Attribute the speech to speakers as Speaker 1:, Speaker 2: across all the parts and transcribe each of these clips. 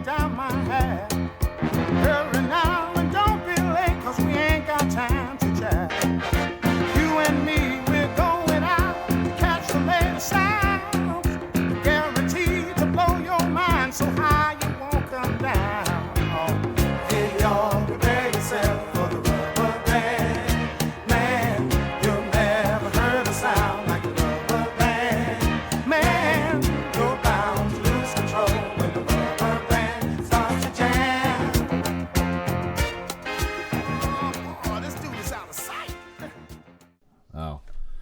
Speaker 1: down my hair. Hurry now and don't be late, 'cause we ain't got time to chat. You and me, we're going out to catch the latest sounds. Guaranteed to blow your mind so high you won't come down. Hey, y'all, prepare yourself for the rubber band. Man, you've never heard a sound like the rubber band. Man, you're bound to lose control when the rubber band starts to jam. Oh, this dude is out of sight.
Speaker 2: Oh.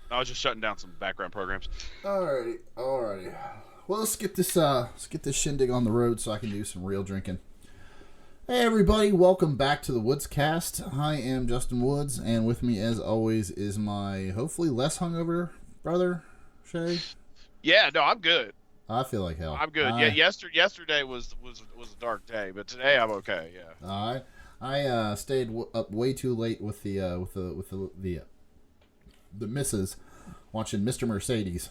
Speaker 3: I was just shutting down some background programs.
Speaker 2: Alrighty. Well, let's get this shindig on the road so I can do some real drinking. Hey everybody, welcome back to the Woods Cast. I am Justin Woods, and with me as always is my hopefully less hungover brother, Shay.
Speaker 3: Yeah, no, I'm good.
Speaker 2: I feel like hell.
Speaker 3: I'm good. Yeah, yesterday was a dark day, but today I'm okay. Yeah.
Speaker 2: I stayed up way too late with the missus watching Mr. Mercedes.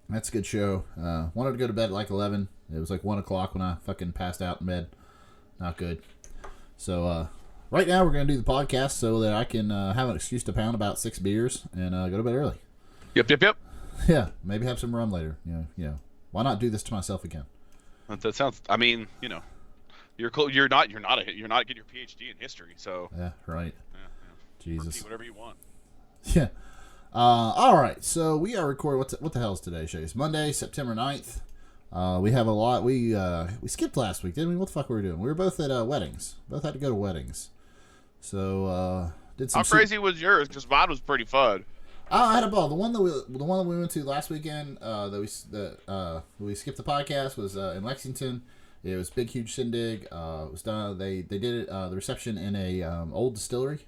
Speaker 2: That's a good show. Wanted to go to bed at like 11. It was like 1 o'clock when I fucking passed out in bed. Not good. So right now we're going to do the podcast so that I can have an excuse to pound about 6 beers and go to bed early.
Speaker 3: Yep.
Speaker 2: Yeah, maybe have some rum later. You know. Why not do this to myself again?
Speaker 3: That sounds. I mean, you're not getting your PhD in history, so.
Speaker 2: Yeah, right.
Speaker 3: Yeah.
Speaker 2: Jesus.
Speaker 3: Repeat whatever you want.
Speaker 2: Yeah. All right. So we are recording. What the hell is today, Shay? It's Monday, September 9th. We have a lot. We skipped last week, didn't we? What the fuck were we doing? We were both at weddings. Both had to go to weddings. So did some.
Speaker 3: How crazy was yours? Because mine was pretty fun.
Speaker 2: I had a ball. The one that we went to last weekend that we skipped the podcast was in Lexington. It was big, huge shindig. It was done. They did it the reception in a old distillery,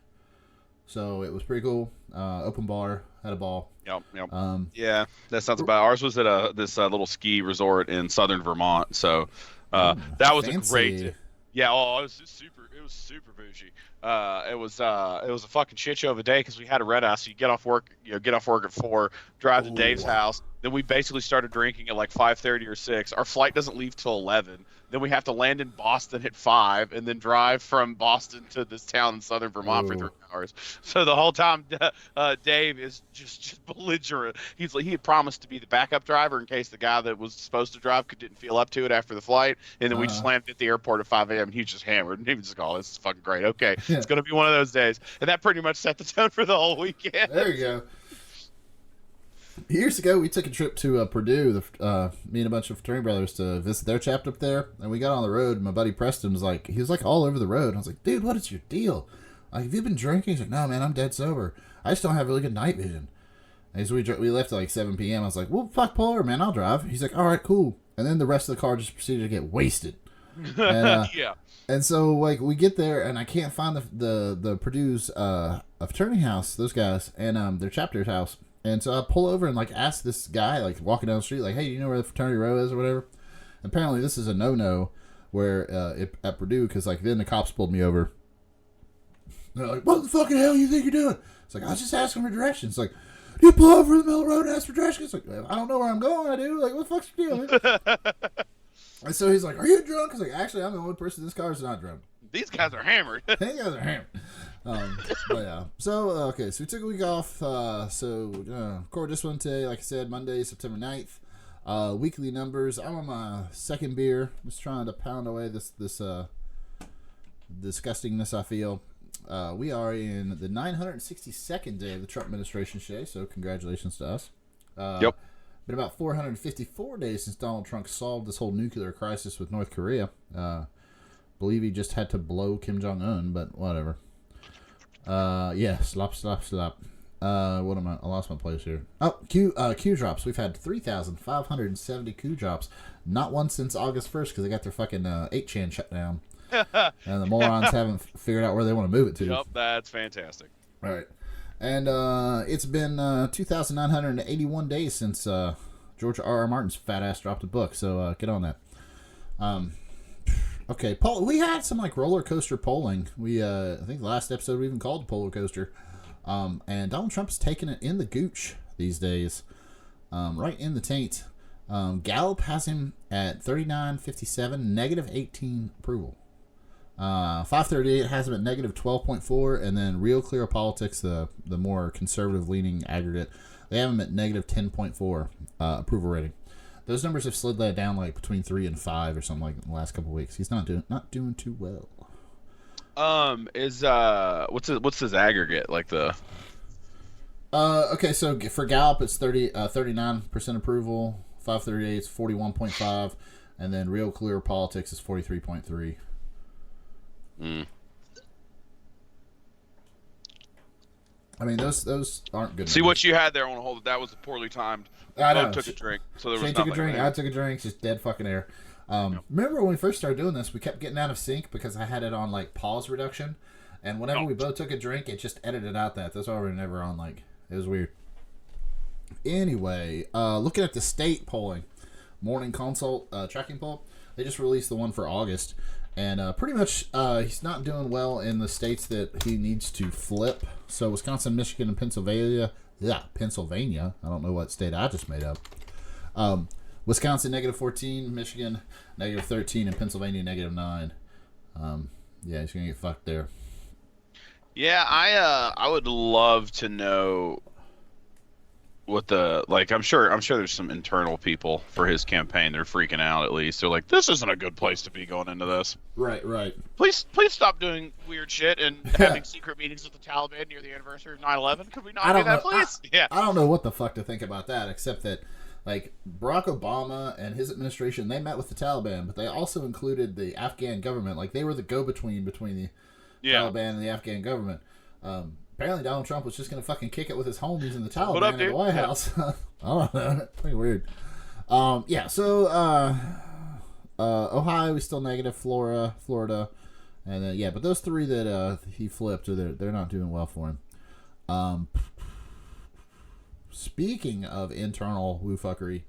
Speaker 2: so it was pretty cool. Open bar, had a ball.
Speaker 3: Yep. Yeah, that sounds about. Ours was at this little ski resort in southern Vermont. So that was
Speaker 2: fancy.
Speaker 3: a great. Yeah, it was super bougie. It was a fucking shit show of a day because we had a red eye. So you get off work at 4, drive to Dave's house. Then we basically started drinking at like 5:30 or 6. Our flight doesn't leave till 11. Then we have to land in Boston at 5 and then drive from Boston to this town in southern Vermont for 3 hours. So the whole time, Dave is just belligerent. He had promised to be the backup driver in case the guy that was supposed to drive didn't feel up to it after the flight. And then we just landed at the airport at 5 a.m. and he was just hammered. And he was just like, "Oh, this is fucking great. Okay, it's going to be one of those days." And that pretty much set the tone for the whole weekend.
Speaker 2: There you go. Years ago, we took a trip to Purdue, me and a bunch of fraternity brothers, to visit their chapter up there. And we got on the road, and my buddy Preston was like, all over the road. And I was like, "Dude, what is your deal? Like, have you been drinking?" He's like, "No, man, I'm dead sober. I just don't have really good night vision." And so we left at like 7 p.m. I was like, "Well, fuck, pull over, man. I'll drive." He's like, "All right, cool." And then the rest of the car just proceeded to get wasted. And,
Speaker 3: Yeah.
Speaker 2: And so, like, we get there, and I can't find the Purdue's a fraternity house, those guys, and their chapter's house. And so I pull over and, like, ask this guy, like, walking down the street, like, "Hey, do you know where the fraternity row is or whatever?" Apparently, this is a no-no where at Purdue, because, like, then the cops pulled me over. They're like, "What the fucking hell you think you're doing?" It's like, "I was just asking for directions." It's like, "You pull over in the middle of the road and ask for directions?" It's like, "I don't know where I'm going, I do. Like, what the fuck's your deal, man?" And so he's like, "Are you drunk?" I was like, "Actually, I'm the only person in this car is not drunk."
Speaker 3: These guys are hammered.
Speaker 2: These guys are hammered. But yeah. So, okay. So we took a week off. Record this one today, like I said, Monday, September 9th. Weekly numbers. I'm on my second beer. Just trying to pound away this disgustingness I feel. We are in the 962nd day of the Trump administration, Shay, so congratulations to us.
Speaker 3: Yep.
Speaker 2: Been about 454 days since Donald Trump solved this whole nuclear crisis with North Korea. Believe he just had to blow Kim Jong-un, but whatever. Yeah, slop. What am I? I lost my place here. Oh, Q drops. We've had 3,570 Q drops. Not one since August 1st because they got their fucking 8chan shut down. And the morons haven't figured out where they want to move it to.
Speaker 3: Yep, that's fantastic.
Speaker 2: All right. And it's been 2,981 days since George R.R. Martin's fat ass dropped a book, so get on that. Okay, we had some like roller coaster polling. I think the last episode we even called the polar coaster. And Donald Trump's taking it in the gooch these days, right in the taint. Gallup has him at 39.57, negative 18 approval. 538 has him at negative 12.4, and then Real Clear Politics, the more conservative leaning aggregate, they have him at negative 10.4 approval rating. Those numbers have slid that down like between 3 and 5 or something like in the last couple of weeks. He's not doing too well.
Speaker 3: What's his aggregate like the?
Speaker 2: Okay, so for Gallup it's 39% approval. 538 is 41.5, and then Real Clear Politics is 43.3. I mean, those aren't good.
Speaker 3: See
Speaker 2: numbers.
Speaker 3: what you had there on hold. That was poorly timed.
Speaker 2: I know.
Speaker 3: Took a drink, so there was
Speaker 2: Shane
Speaker 3: nothing
Speaker 2: took a drink.
Speaker 3: there.
Speaker 2: I took a drink. Just dead fucking air. Remember when we first started doing this? We kept getting out of sync because I had it on like pause reduction, and whenever we both took a drink, it just edited out that. That's why we were never on like. It was weird. Anyway, looking at the state polling, Morning Consult tracking poll, they just released the one for August. And pretty much he's not doing well in the states that he needs to flip. So Wisconsin, Michigan, and Pennsylvania. Yeah, Pennsylvania. I don't know what state I just made up. Wisconsin, negative 14. Michigan, negative 13. And Pennsylvania, negative 9. Yeah, he's going to get fucked there.
Speaker 3: Yeah, I would love to know what the I'm sure there's some internal people for his campaign. They're freaking out. At least they're like, this isn't a good place to be going into this.
Speaker 2: Right.
Speaker 3: Please stop doing weird shit and having secret meetings with the Taliban near the anniversary of 9/11. Could we not do that, please?
Speaker 2: I don't know what the fuck to think about that, except that like Barack Obama and his administration, they met with the Taliban, but they also included the Afghan government. Like they were the go-between between the Taliban and the Afghan government. Apparently Donald Trump was just going to fucking kick it with his homies in the Taliban in the White House. I don't know. Pretty weird. So Ohio is still negative, Florida. And then, but those three that he flipped, they're not doing well for him. Speaking of internal woo-fuckery,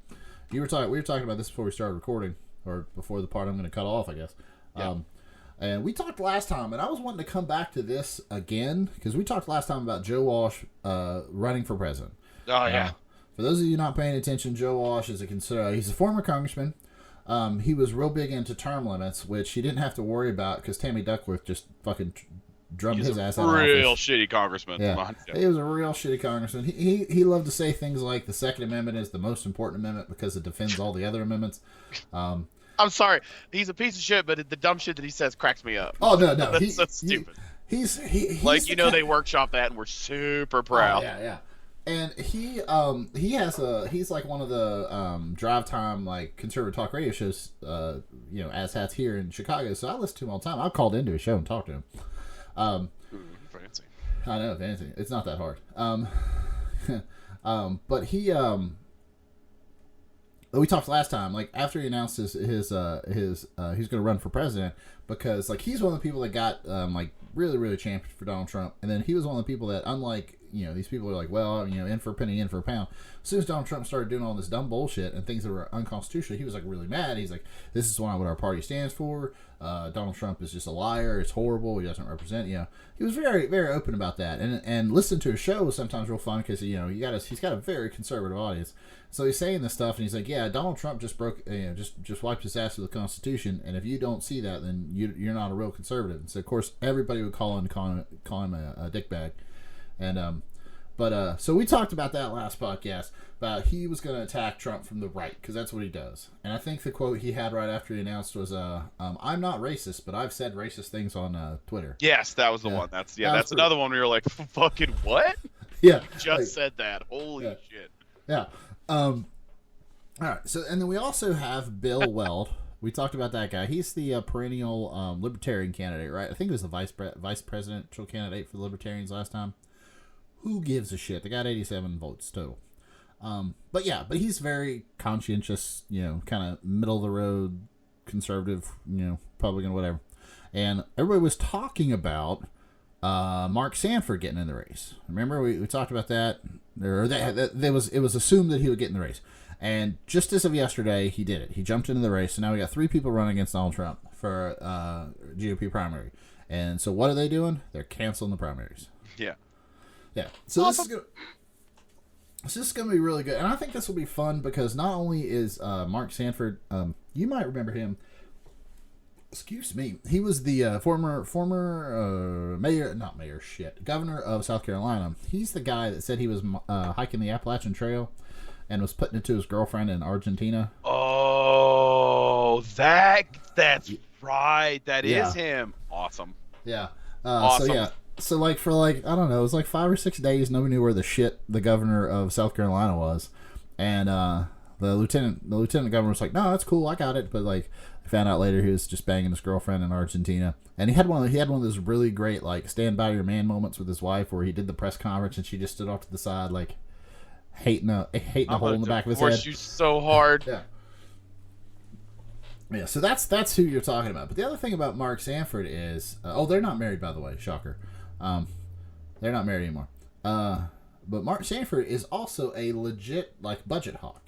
Speaker 2: we were talking about this before we started recording, or before the part I'm going to cut off, I guess. Yeah. And we talked last time, and I was wanting to come back to this again, because we talked last time about Joe Walsh running for president.
Speaker 3: Oh, yeah.
Speaker 2: For those of you not paying attention, Joe Walsh is he's a former congressman. He was real big into term limits, which he didn't have to worry about, because Tammy Duckworth just fucking drummed his ass out of office.
Speaker 3: Real shitty congressman.
Speaker 2: Yeah. He was a real shitty congressman. He loved to say things like the Second Amendment is the most important amendment because it defends all the other amendments.
Speaker 3: I'm sorry. He's a piece of shit, but the dumb shit that he says cracks me up.
Speaker 2: Oh, no.
Speaker 3: That's so stupid.
Speaker 2: He's
Speaker 3: like, they workshop that, and we're super proud.
Speaker 2: Oh, yeah. And he's like one of the drive time like conservative talk radio shows, as hats here in Chicago. So I listen to him all the time. I called into his show and talked to him.
Speaker 3: Fancy.
Speaker 2: I know, fancy. It's not that hard. But he we talked last time, like after he announced his he's going to run for president, because like he's one of the people that got like really, really championed for Donald Trump, and then he was one of the people that, unlike these people are like, well, in for a penny, in for a pound. As soon as Donald Trump started doing all this dumb bullshit and things that were unconstitutional, he was like really mad. He's like, this is not what our party stands for. Donald Trump is just a liar. It's horrible. He doesn't represent. He was very, very open about that. And listening to his show was sometimes real fun because he's got a very conservative audience. So he's saying this stuff and he's like, yeah, Donald Trump just just wiped his ass with the Constitution, and if you don't see that, then you're not a real conservative. And so of course everybody would call him a dickbag. And so we talked about that last podcast, about he was going to attack Trump from the right, because that's what he does. And I think the quote he had right after he announced was, I'm not racist, but I've said racist things on Twitter.
Speaker 3: Yes, that was the one. That's another one where you're like, fucking what?
Speaker 2: Yeah.
Speaker 3: You just said that. Holy shit.
Speaker 2: Yeah. All right. So, and then we also have Bill Weld. We talked about that guy. He's the perennial libertarian candidate, right? I think he was the vice presidential candidate for the Libertarians last time. Who gives a shit? They got 87 votes total. But he's very conscientious, kind of middle of the road, conservative, Republican, whatever. And everybody was talking about Mark Sanford getting in the race. Remember we talked about that? It was assumed that he would get in the race. And just as of yesterday, he did it. He jumped into the race, and now we got 3 people running against Donald Trump for GOP primary. And so what are they doing? They're canceling the primaries.
Speaker 3: Yeah.
Speaker 2: Yeah. So awesome. So this is going to be really good. And I think this will be fun because not only is Mark Sanford, you might remember him. Excuse me. He was the former governor of South Carolina. He's the guy that said he was hiking the Appalachian Trail and was putting it to his girlfriend in Argentina.
Speaker 3: Oh, that's right. That is him. Awesome.
Speaker 2: Yeah.
Speaker 3: Awesome.
Speaker 2: So yeah. So like for I don't know, it was like 5 or 6 days. Nobody knew where the shit the governor of South Carolina was, and the lieutenant governor was like, "No, that's cool, I got it." But like, I found out later he was just banging his girlfriend in Argentina, and he had one of those really great like stand by your man moments with his wife, where he did the press conference and she just stood off to the side like hating a hole in the back of his head.
Speaker 3: Force you so hard.
Speaker 2: Yeah. Yeah, so that's who you're talking about. But the other thing about Mark Sanford is, they're not married, by the way. Shocker. They're not married anymore. But Mark Sanford is also a legit budget hawk.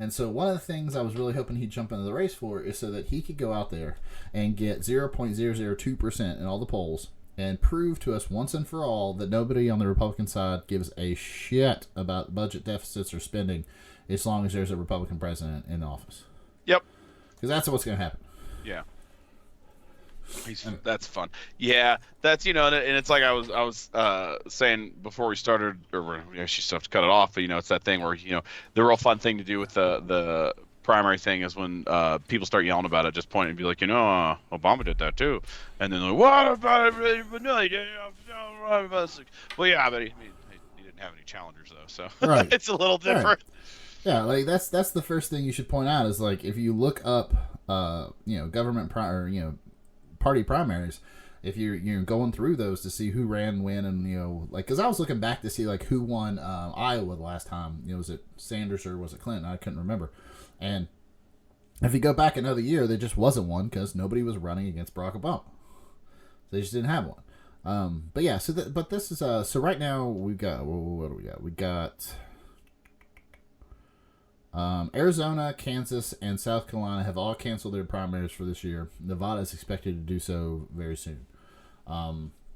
Speaker 2: And so one of the things I was really hoping he'd jump into the race for is so that he could go out there and get 0.002% in all the polls and prove to us once and for all that nobody on the Republican side gives a shit about budget deficits or spending as long as there's a Republican president in office.
Speaker 3: Yep.
Speaker 2: Because that's what's going to happen.
Speaker 3: Yeah. That's fun. Yeah, that's and it's like I was saying before we started, or she still have to cut it off, but it's that thing where the real fun thing to do with the primary thing is when people start yelling about it, just point and be like, Obama did that too, and then like, what about it? No, he didn't. Well, yeah, but he didn't have any challengers though, so
Speaker 2: right.
Speaker 3: It's a little different.
Speaker 2: Right. Yeah, like that's the first thing you should point out is like if you look up, government party primaries, if you're going through those to see who ran when, and because I was looking back to see like who won Iowa the last time. Was it Sanders or was it Clinton? I couldn't remember. And if you go back another year, there just wasn't one because nobody was running against Barack Obama. They just didn't have one. But yeah, but this is so right now we've got what do we got? We got Arizona, Kansas, and South Carolina have all canceled their primaries for this year. Nevada is expected to do so very soon.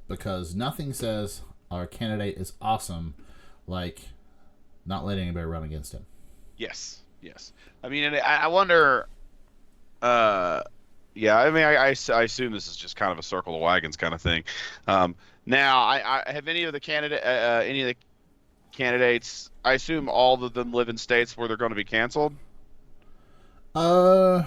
Speaker 2: Because nothing says our candidate is awesome like not letting anybody run against him.
Speaker 3: Yes. I mean, and I wonder, I assume this is just kind of a circle of wagons kind of thing. Now, I have any of the candidates, I assume all of them live in states where they're going to be canceled?
Speaker 2: I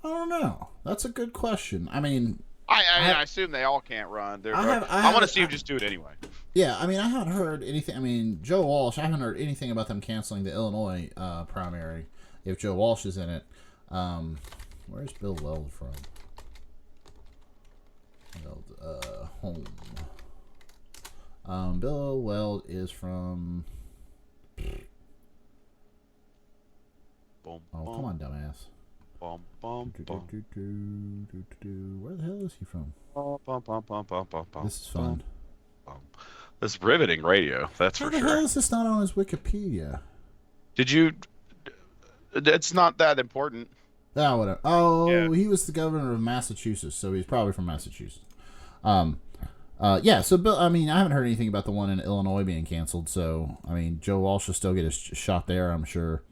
Speaker 2: don't know. That's a good question. I mean,
Speaker 3: I assume they all can't run. I want to see them just do it anyway.
Speaker 2: Yeah, I mean, I haven't heard anything. I mean, Joe Walsh, I haven't heard anything about them canceling the Illinois primary if Joe Walsh is in it. Where's Bill Weld from? Home. Bill Weld is from...
Speaker 3: Boom,
Speaker 2: oh, come on, dumbass. Where the hell is he from? This is fun.
Speaker 3: This is riveting radio, that's for sure.
Speaker 2: How the hell is this not on his Wikipedia?
Speaker 3: It's not that important.
Speaker 2: Oh, whatever. Oh,
Speaker 3: yeah.
Speaker 2: He was the governor of Massachusetts, so he's probably from Massachusetts. So Bill, I mean, I haven't heard anything about the one in Illinois being canceled, so, I mean, Joe Walsh will still get his shot there, I'm sure.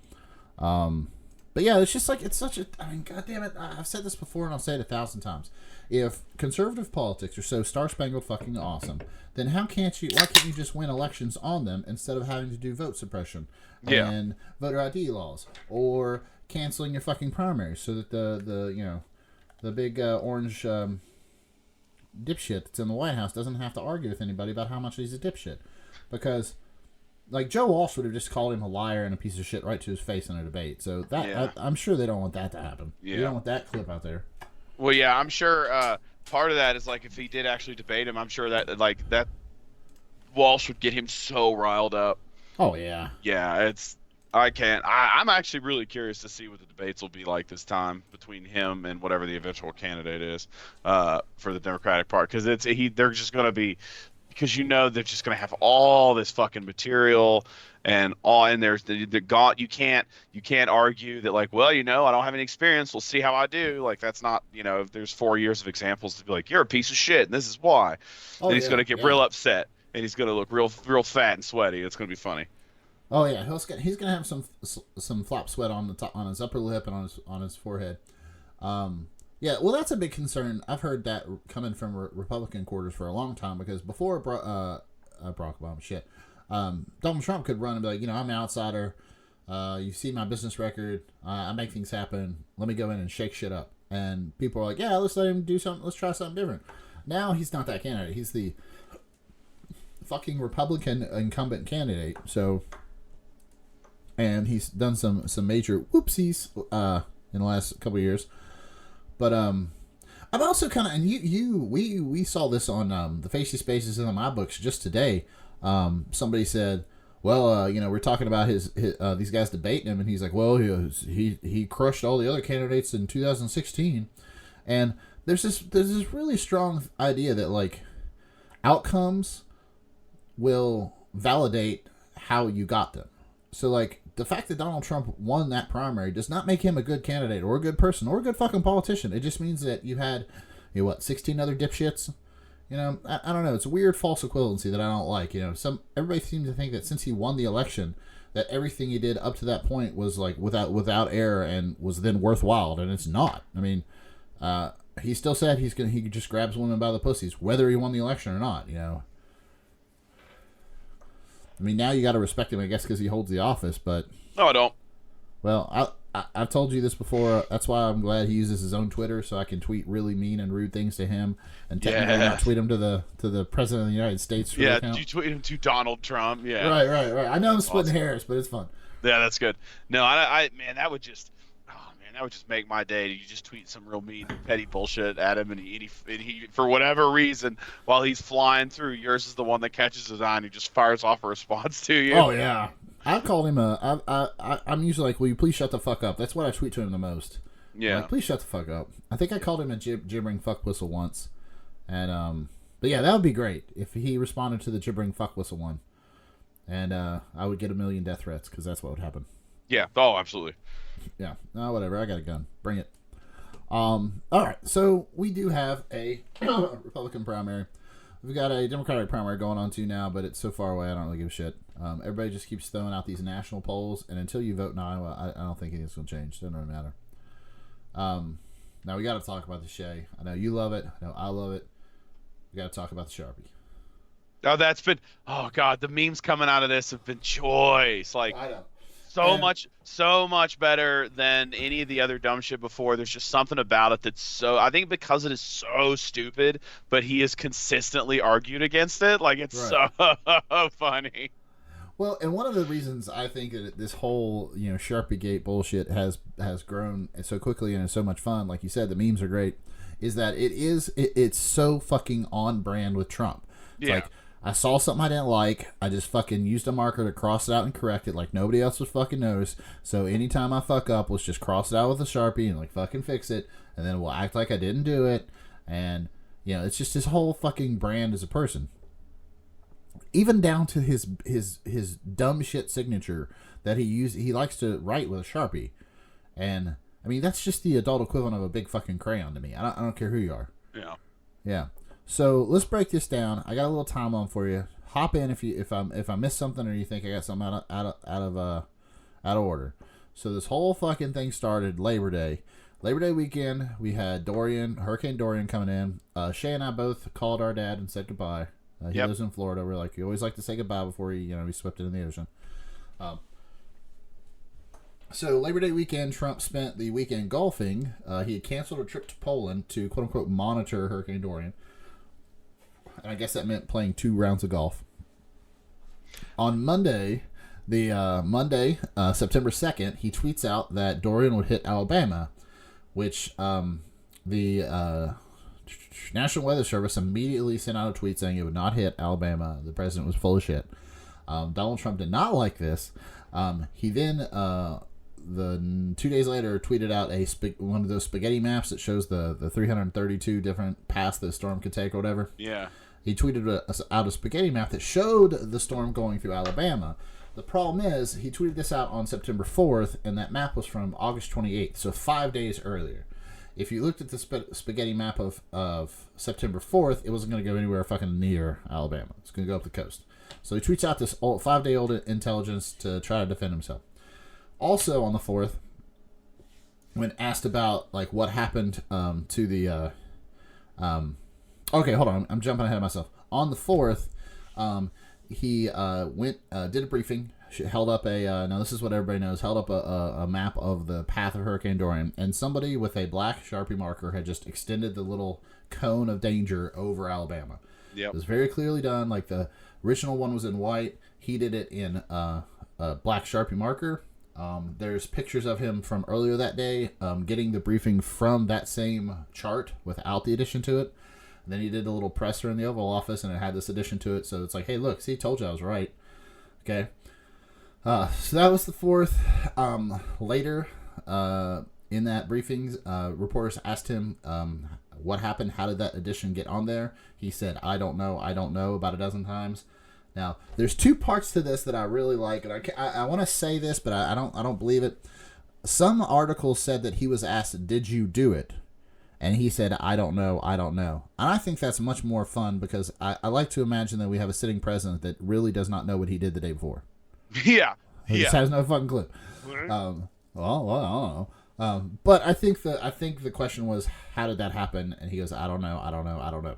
Speaker 2: But yeah, it's just like, it's such a, I mean, goddamn it, I've said this before and I'll say it 1,000 times. If conservative politics are so star-spangled fucking awesome, then why can't you just win elections on them instead of having to do vote suppression and voter ID laws or canceling your fucking primaries so that the big orange dipshit that's in the White House doesn't have to argue with anybody about how much he's a dipshit. Because like Joe Walsh would have just called him a liar and a piece of shit right to his face in a debate. So that I'm sure they don't want that to happen. Yeah. You don't want that clip out there.
Speaker 3: Well, yeah, I'm sure part of that is like if he did actually debate him, I'm sure that that Walsh would get him so riled up.
Speaker 2: Oh yeah.
Speaker 3: Yeah, I'm actually really curious to see what the debates will be like this time between him and whatever the eventual candidate is for the Democratic Party, because they're just going to be, because they're just going to have all this fucking material and all, and there's the you can't argue that like, well, I don't have any experience, we'll see how I do. Like that's not, if there's 4 years of examples to be like, you're a piece of shit and this is why. And he's going to get real upset. and he's gonna look real fat and sweaty. It's gonna be funny.
Speaker 2: Oh yeah, he's gonna have some flop sweat on the top, on his upper lip and on his forehead. Yeah, well, that's a big concern. I've heard that coming from Republican quarters for a long time, because before Barack Obama, Donald Trump could run and be like, I'm an outsider. You see my business record. I make things happen. Let me go in and shake shit up. And people are like, yeah, let's let him do something. Let's try something different. Now he's not that candidate. He's the fucking Republican incumbent candidate. So, and he's done some major whoopsies in the last couple of years. But I'm also kind of, and we saw this on the Facey Spaces in my books just today. Somebody said, well, we're talking about his these guys debating him, and he's like, well, he crushed all the other candidates in 2016, and there's this really strong idea that like outcomes will validate how you got them. So like the fact that Donald Trump won that primary does not make him a good candidate or a good person or a good fucking politician. It just means that you had 16 other dipshits. I don't know. It's a weird false equivalency that I don't like. Everybody seems to think that since he won the election, that everything he did up to that point was like without error and was then worthwhile, and it's not. I mean, he still said he just grabs women by the pussies, whether he won the election or not. I mean, now you got to respect him, I guess, because he holds the office. But
Speaker 3: no, I don't.
Speaker 2: Well, I've told you this before. That's why I'm glad he uses his own Twitter, so I can tweet really mean and rude things to him, and technically not tweet him to the president of the United States.
Speaker 3: Yeah, account. You tweet him to Donald Trump. Yeah,
Speaker 2: right. I know I'm splitting hairs, but it's fun.
Speaker 3: Yeah, that's good. No, man, that would just make my day. You just tweet some real mean, petty bullshit at him, and he for whatever reason, while he's flying through, yours is the one that catches his eye, and he just fires off a response to you.
Speaker 2: Oh yeah. I've called him I'm usually like, will you please shut the fuck up? That's what I tweet to him the most.
Speaker 3: Yeah.
Speaker 2: Like, please shut the fuck up. I think I called him a gibbering fuck whistle once. And, but yeah, that would be great if he responded to the gibbering fuck whistle one. And, I would get 1 million death threats, because that's what would happen.
Speaker 3: Yeah. Oh, absolutely.
Speaker 2: Yeah. No, whatever. I got a gun. Bring it. All right. So we do have a Republican primary. We've got a Democratic primary going on too now, but it's so far away, I don't really give a shit. Everybody just keeps throwing out these national polls, and until you vote in Iowa, I don't think anything's going to change. It doesn't really matter. Now, we got to talk about the Shay. I know you love it. I know I love it. We got to talk about the Sharpie.
Speaker 3: Oh, God, the memes coming out of this have been choice. Like,
Speaker 2: I know.
Speaker 3: So much better than any of the other dumb shit before. There's just something about it that's I think because it is so stupid, but he has consistently argued against it. Like, it's so funny.
Speaker 2: Well, and one of the reasons I think that this whole, Sharpie Gate bullshit has grown so quickly and is so much fun, like you said, the memes are great, is that it's so fucking on brand with Trump. It's like, I saw something I didn't like. I just fucking used a marker to cross it out and correct it like nobody else would fucking notice. So anytime I fuck up, let's just cross it out with a Sharpie and like fucking fix it. And then we'll act like I didn't do it. And, it's just his whole fucking brand as a person. Even down to his dumb shit signature that he likes to write with a Sharpie. And, I mean, that's just the adult equivalent of a big fucking crayon to me. I don't care who you are.
Speaker 3: Yeah.
Speaker 2: Yeah. So let's break this down. I got a little timeline for you. Hop in if I miss something or you think I got something out of order. So this whole fucking thing started Labor Day. Labor Day weekend, we had Hurricane Dorian coming in. Shay and I both called our dad and said goodbye. He lives in Florida. We're like, you always like to say goodbye before he swept it in the ocean. So Labor Day weekend, Trump spent the weekend golfing. He had canceled a trip to Poland to quote unquote monitor Hurricane Dorian. And I guess that meant playing 2 rounds of golf. On Monday, September 2nd, he tweets out that Dorian would hit Alabama, which the National Weather Service immediately sent out a tweet saying it would not hit Alabama. The president was full of shit. Donald Trump did not like this. He then, 2 days later, tweeted out one of those spaghetti maps that shows the 332 different paths the storm could take or whatever.
Speaker 3: Yeah.
Speaker 2: He tweeted out a spaghetti map that showed the storm going through Alabama. The problem is, he tweeted this out on September 4th, and that map was from August 28th, so 5 days earlier. if you looked at the spaghetti map of September 4th, it wasn't going to go anywhere fucking near Alabama. It's going to go up the coast. So he tweets out this 5-day-old intelligence to try to defend himself. Also on the 4th, when asked about like what happened to the okay, hold on, I'm jumping ahead of myself. On the 4th, he did a briefing, held up now this is what everybody knows, held up a map of the path of Hurricane Dorian, and somebody with a black Sharpie marker had just extended the little cone of danger over Alabama.
Speaker 3: Yep.
Speaker 2: It was very clearly done. Like the original one was in white, he did it in a black Sharpie marker. There's pictures of him from earlier that day getting the briefing from that same chart without the addition to it. And then he did a little presser in the Oval Office, and it had this addition to it. So it's like, hey, look, see, told you I was right. Okay. So that was the 4th. Later in that briefing, reporters asked him what happened. How did that addition get on there? He said, I don't know, about a dozen times. Now, there's 2 parts to this that I really like, and I want to say this, but I don't believe it. Some articles said that he was asked, did you do it? And he said, I don't know. And I think that's much more fun, because I like to imagine that we have a sitting president that really does not know what he did the day before.
Speaker 3: Yeah.
Speaker 2: He just has no fucking clue. Well, I don't know. But I think the question was, how did that happen? And he goes, I don't know.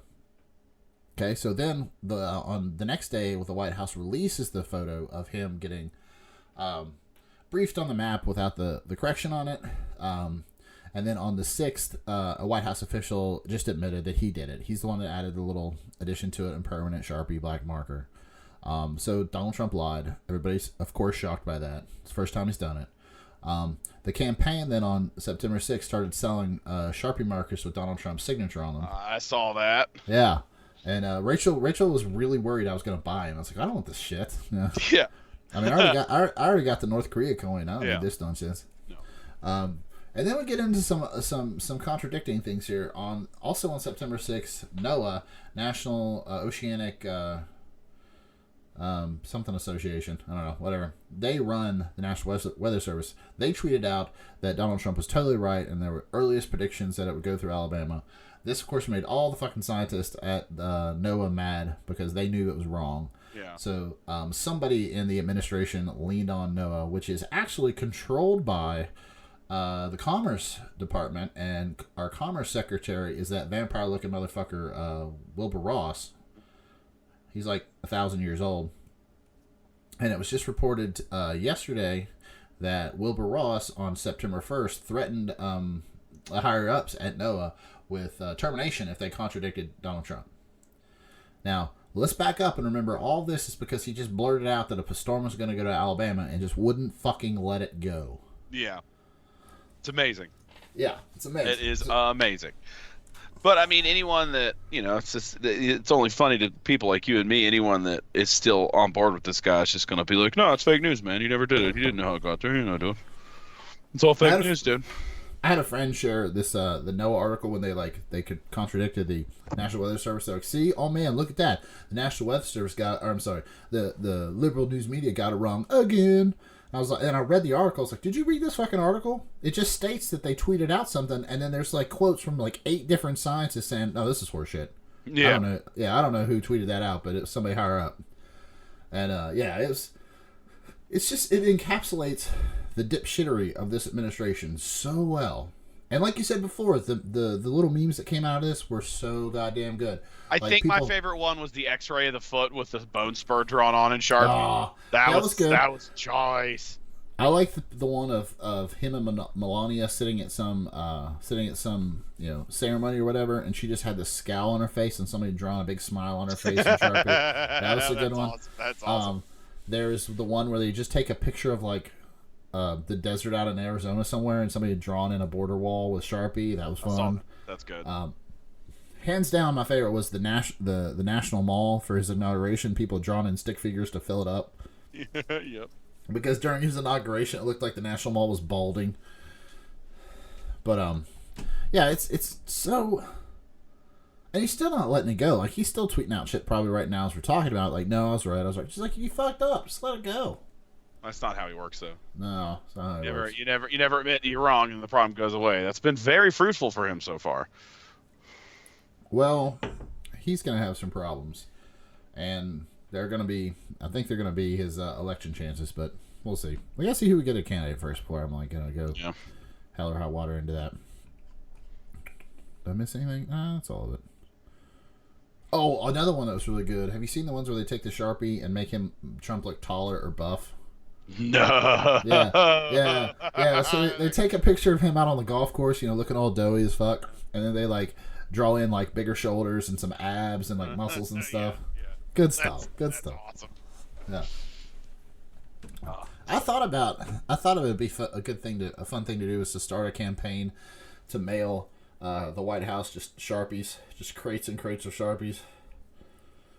Speaker 2: Okay, so then on the next day, the White House releases the photo of him getting briefed on the map without the correction on it. And then on the 6th, a White House official just admitted that he did it. He's the one that added the little addition to it in permanent Sharpie black marker. So Donald Trump lied. Everybody's, of course, shocked by that. It's the first time he's done it. The campaign then on September 6th started selling Sharpie markers with Donald Trump's signature on them.
Speaker 3: I saw that.
Speaker 2: Yeah. And Rachel was really worried I was going to buy him. I was like, I don't want this shit.
Speaker 3: Yeah.
Speaker 2: I mean, I already got the North Korea coin. I don't need this nonsense. No. And then we get into some contradicting things here. Also on September 6th, NOAA, National Oceanic something association, I don't know, whatever. They run the National Weather Service. They tweeted out that Donald Trump was totally right, and there were earliest predictions that it would go through Alabama. This, of course, made all the fucking scientists at NOAA mad, because they knew it was wrong.
Speaker 3: Yeah. So
Speaker 2: somebody in the administration leaned on NOAA, which is actually controlled by the Commerce Department, and our Commerce Secretary is that vampire-looking motherfucker, Wilbur Ross. He's like 1,000 years old. And it was just reported yesterday that Wilbur Ross on September 1st threatened higher-ups at NOAA with termination if they contradicted Donald Trump. Now, let's back up and remember all this is because he just blurted out that a storm was going to go to Alabama and just wouldn't fucking let it go.
Speaker 3: Yeah. It's amazing.
Speaker 2: Yeah, it's amazing.
Speaker 3: It is amazing. But I mean, anyone that, it's only funny to people like you and me. Anyone that is still on board with this guy is just going to be like, no, it's fake news, man. He never did it. He didn't know how it got there. You know, dude. It's all fake news, dude.
Speaker 2: I had a friend share this the NOAA article when they could contradicted the National Weather Service. They're like, see, oh man, look at that. The National Weather Service the liberal news media got it wrong again. I was like, and I read the article. I was like, did you read this fucking article? It just states that they tweeted out something, and then there's like quotes from like 8 different scientists saying, "No, this is horseshit."
Speaker 3: Yeah.
Speaker 2: I don't know. Yeah, I don't know who tweeted that out, but it was somebody higher up. And it encapsulates the dipshittery of this administration so well. And like you said before, the little memes that came out of this were so goddamn good.
Speaker 3: I think my favorite one was the X-ray of the foot with the bone spur drawn on in Sharpie. That was good. That was choice.
Speaker 2: I like the one of him and Melania sitting at some ceremony or whatever, and she just had this scowl on her face, and somebody drawing a big smile on her face in Sharpie. That was a good one.
Speaker 3: Awesome. That's awesome.
Speaker 2: There's the one where they just take a picture of like the desert out in Arizona somewhere, and somebody had drawn in a border wall with Sharpie. That was fun.
Speaker 3: That's good.
Speaker 2: Hands down, my favorite was the National Mall for his inauguration. People had drawn in stick figures to fill it up.
Speaker 3: Yep.
Speaker 2: Because during his inauguration, it looked like the National Mall was balding. But yeah, it's so. And he's still not letting it go. Like, he's still tweeting out shit probably right now as we're talking about. Like, no, I was right. I was right. She's like, you fucked up. Just let it go.
Speaker 3: That's not how he works, though.
Speaker 2: No, it's not how it works.
Speaker 3: You never admit you're wrong, and the problem goes away. That's been very fruitful for him so far.
Speaker 2: Well, he's going to have some problems, and they're going to be. I think they're going to be his election chances, but we'll see. We got to see who we get a candidate first before I'm like going to go hell or high water into that. Did I miss anything? Nah, that's all of it. Oh, another one that was really good. Have you seen the ones where they take the Sharpie and make Trump look taller or buff?
Speaker 3: No.
Speaker 2: Yeah. So they take a picture of him out on the golf course, looking all doughy as fuck, and then they like draw in like bigger shoulders and some abs and like muscles and stuff.
Speaker 3: Yeah.
Speaker 2: Good stuff.
Speaker 3: That's awesome.
Speaker 2: Yeah. I thought it would be a fun thing to do is to start a campaign to mail the White House just Sharpies, just crates and crates of Sharpies.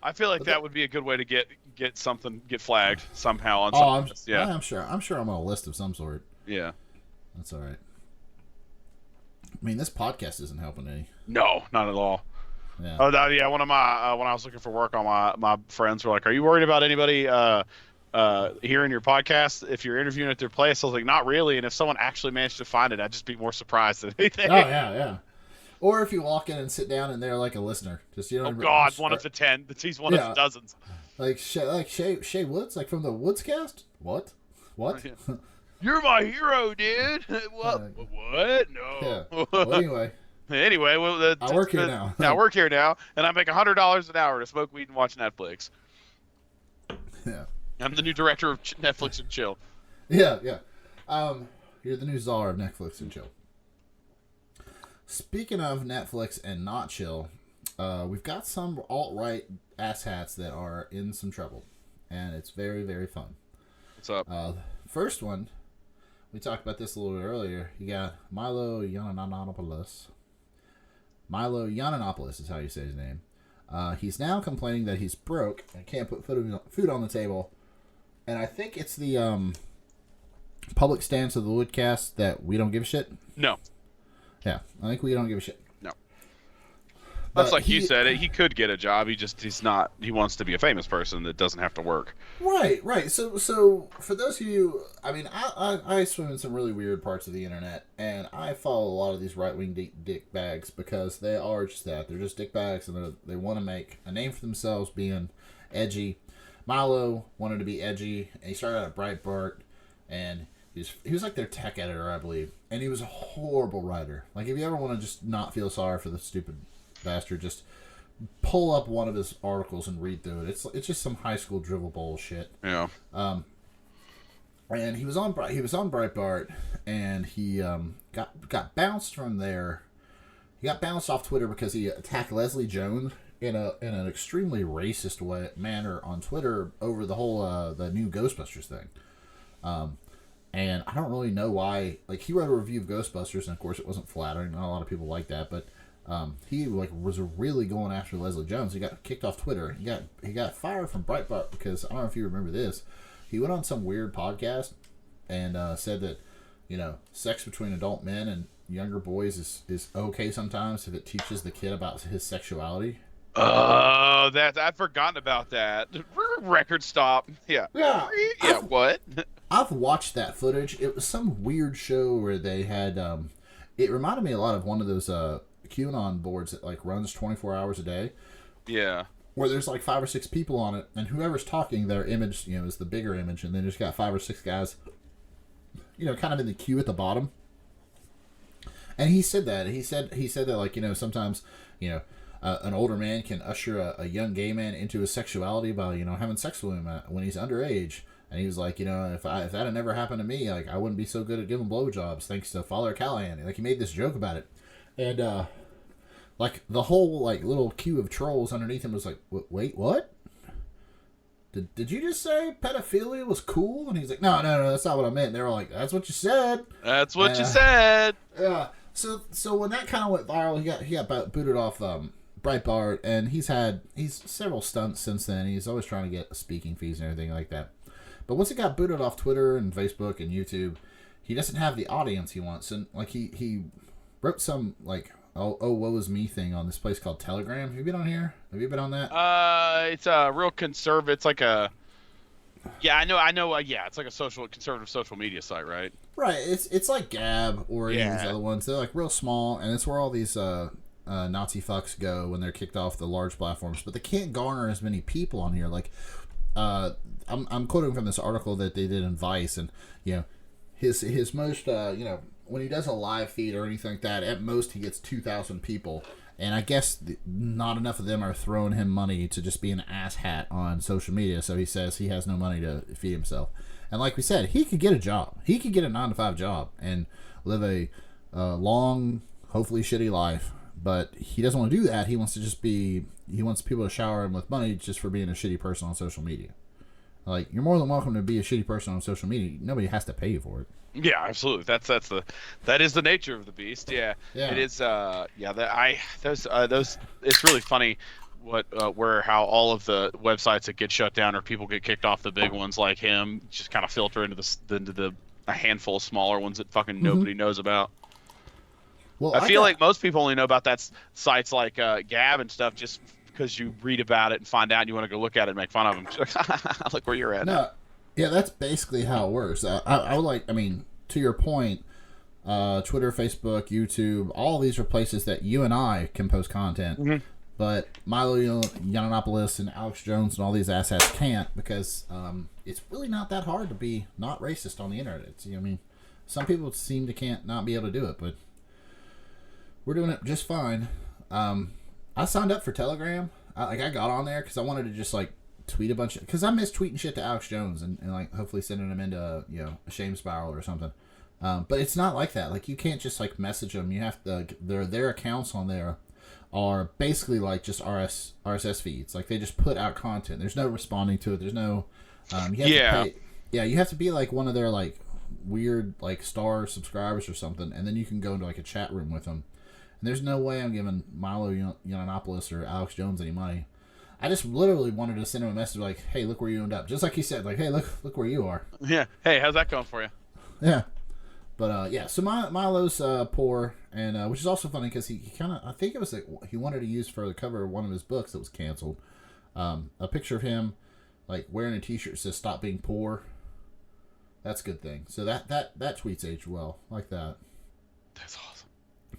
Speaker 3: I feel like that would be a good way to get flagged somehow on something.
Speaker 2: I'm sure I'm on a list of some sort.
Speaker 3: Yeah.
Speaker 2: That's all right. I mean, this podcast isn't helping any.
Speaker 3: No, not at all.
Speaker 2: Yeah.
Speaker 3: Oh, yeah. One of my when I was looking for work, all my friends were like, "Are you worried about anybody hearing your podcast if you're interviewing at their place?" I was like, "Not really." And if someone actually managed to find it, I'd just be more surprised than anything.
Speaker 2: Oh yeah. Or if you walk in and sit down and they're like a listener, just
Speaker 3: Oh God, one of the 10. He's one of the dozens.
Speaker 2: Like Shay Woods, like from the Woodscast. What?
Speaker 3: You're my hero, dude. What? No.
Speaker 2: Yeah. Well,
Speaker 3: anyway,
Speaker 2: I work here now.
Speaker 3: I work here now, and I make $100 an hour to smoke weed and watch Netflix.
Speaker 2: Yeah.
Speaker 3: I'm the new director of Netflix and Chill.
Speaker 2: Yeah. You're the new czar of Netflix and Chill. Speaking of Netflix and not chill, we've got some alt-right asshats that are in some trouble, and it's very, very fun.
Speaker 3: What's up?
Speaker 2: First one, we talked about this a little bit earlier. You got Milo Yiannopoulos. Milo Yiannopoulos is how you say his name. He's now complaining that he's broke and can't put food on the table, and I think it's the public stance of the Woodcast that we don't give a shit.
Speaker 3: No.
Speaker 2: Yeah, I think we don't give a shit.
Speaker 3: No. That's like you said. He could get a job. He's not. He wants to be a famous person that doesn't have to work.
Speaker 2: Right. So for those of you, I mean, I swim in some really weird parts of the internet, and I follow a lot of these right-wing dick bags because they are just that. They're just dick bags, and they want to make a name for themselves being edgy. Milo wanted to be edgy, and he started out at Breitbart, and he was like their tech editor, I believe, and he was a horrible writer. Like, if you ever want to just not feel sorry for the stupid bastard, just pull up one of his articles and read through it. It's just some high school drivel bullshit.
Speaker 3: Yeah.
Speaker 2: And he was on Breitbart, and he got bounced from there. He got bounced off Twitter because he attacked Leslie Jones in an extremely racist manner on Twitter over the whole the new Ghostbusters thing. And I don't really know why. Like, he wrote a review of Ghostbusters, and of course it wasn't flattering. Not a lot of people like that, but he was really going after Leslie Jones. He got kicked off Twitter. He got fired from Breitbart because, I don't know if you remember this, he went on some weird podcast and said that sex between adult men and younger boys is okay sometimes if it teaches the kid about his sexuality.
Speaker 3: Oh, I'd forgotten about that. Record stop. Yeah. What?
Speaker 2: I've watched that footage. It was some weird show where they had. It reminded me a lot of one of those QAnon boards that like runs 24 hours a day.
Speaker 3: Yeah.
Speaker 2: Where there's like 5 or 6 people on it, and whoever's talking, their image, is the bigger image, and then just got 5 or 6 guys, kind of in the queue at the bottom. And he said that. He said that, like, sometimes, an older man can usher a young gay man into his sexuality by, having sex with him when he's underage. And he was like, if that had never happened to me, like, I wouldn't be so good at giving blowjobs thanks to Father Callahan. Like, he made this joke about it. And, like, the whole, like, little queue of trolls underneath him was like, wait, what? Did you just say pedophilia was cool? And he's like, no, that's not what I meant. And they were like, that's what you said.
Speaker 3: That's what you said.
Speaker 2: Yeah. So when that kind of went viral, he got booted off Breitbart, and he's several stunts since then. He's always trying to get speaking fees and everything like that. But once he got booted off Twitter and Facebook and YouTube, he doesn't have the audience he wants. And like he wrote some like woe is me thing on this place called Telegram. Have you been on here? Have you been on that?
Speaker 3: It's a real conservative. It's like a Yeah, I know. Yeah, it's like a conservative social media site, right?
Speaker 2: Right. It's like Gab or any of these
Speaker 3: Yeah.
Speaker 2: other ones. They're like real small, and it's where all these Nazi fucks go when they're kicked off the large platforms. But they can't garner as many people on here. Like, I'm quoting from this article that they did in Vice, and you know, his most when he does a live feed or anything like that, at most he gets 2,000 people. And I guess not enough of them are throwing him money to just be an asshat on social media. So he says he has no money to feed himself. And like we said, he could get a job. He could get a 9-to-5 job and live a long, hopefully shitty life. But he doesn't want to do that. He wants to just be. He wants people to shower him with money just for being a shitty person on social media. Like, you're more than welcome to be a shitty person on social media. Nobody has to pay you for it.
Speaker 3: Yeah, absolutely. That is the nature of the beast. Yeah,
Speaker 2: Yeah.
Speaker 3: It is. Those. It's really funny how all of the websites that get shut down or people get kicked off the big ones like him just kind of filter into a handful of smaller ones that fucking nobody knows about.
Speaker 2: Well,
Speaker 3: I feel like most people only know about sites like Gab and stuff just because you read about it and find out and you want to go look at it and make fun of them. Look where you're at.
Speaker 2: No, yeah, that's basically how it works. I would like, I mean, to your point, Twitter, Facebook, YouTube, all these are places that you and I can post content.
Speaker 3: Mm-hmm.
Speaker 2: But Milo Yiannopoulos and Alex Jones and all these assets can't because it's really not that hard to be not racist on the internet. I mean, some people seem to can't not be able to do it, but we're doing it just fine. I signed up for Telegram. I got on there because I wanted to just like tweet a bunch of, because I miss tweeting shit to Alex Jones and like hopefully sending him into a shame spiral or something. But it's not like that. Like, you can't just like message them. You have to. Their accounts on there are basically like just RSS feeds. Like, they just put out content. There's no responding to it. There's no. You have to pay, you have to be like one of their like weird like star subscribers or something, and then you can go into like a chat room with them. And there's no way I'm giving Milo Yiannopoulos or Alex Jones any money. I just literally wanted to send him a message like, "Hey, look where you end up." Just like he said, like, "Hey, look where you are."
Speaker 3: Yeah. Hey, how's that going for you?
Speaker 2: Yeah. But yeah, so Milo's poor, and which is also funny because he kind of, I think it was like he wanted to use for the cover of one of his books that was canceled, a picture of him like wearing a T-shirt that says "Stop being poor." That's a good thing. So that tweet's aged well, like that.
Speaker 3: That's awesome.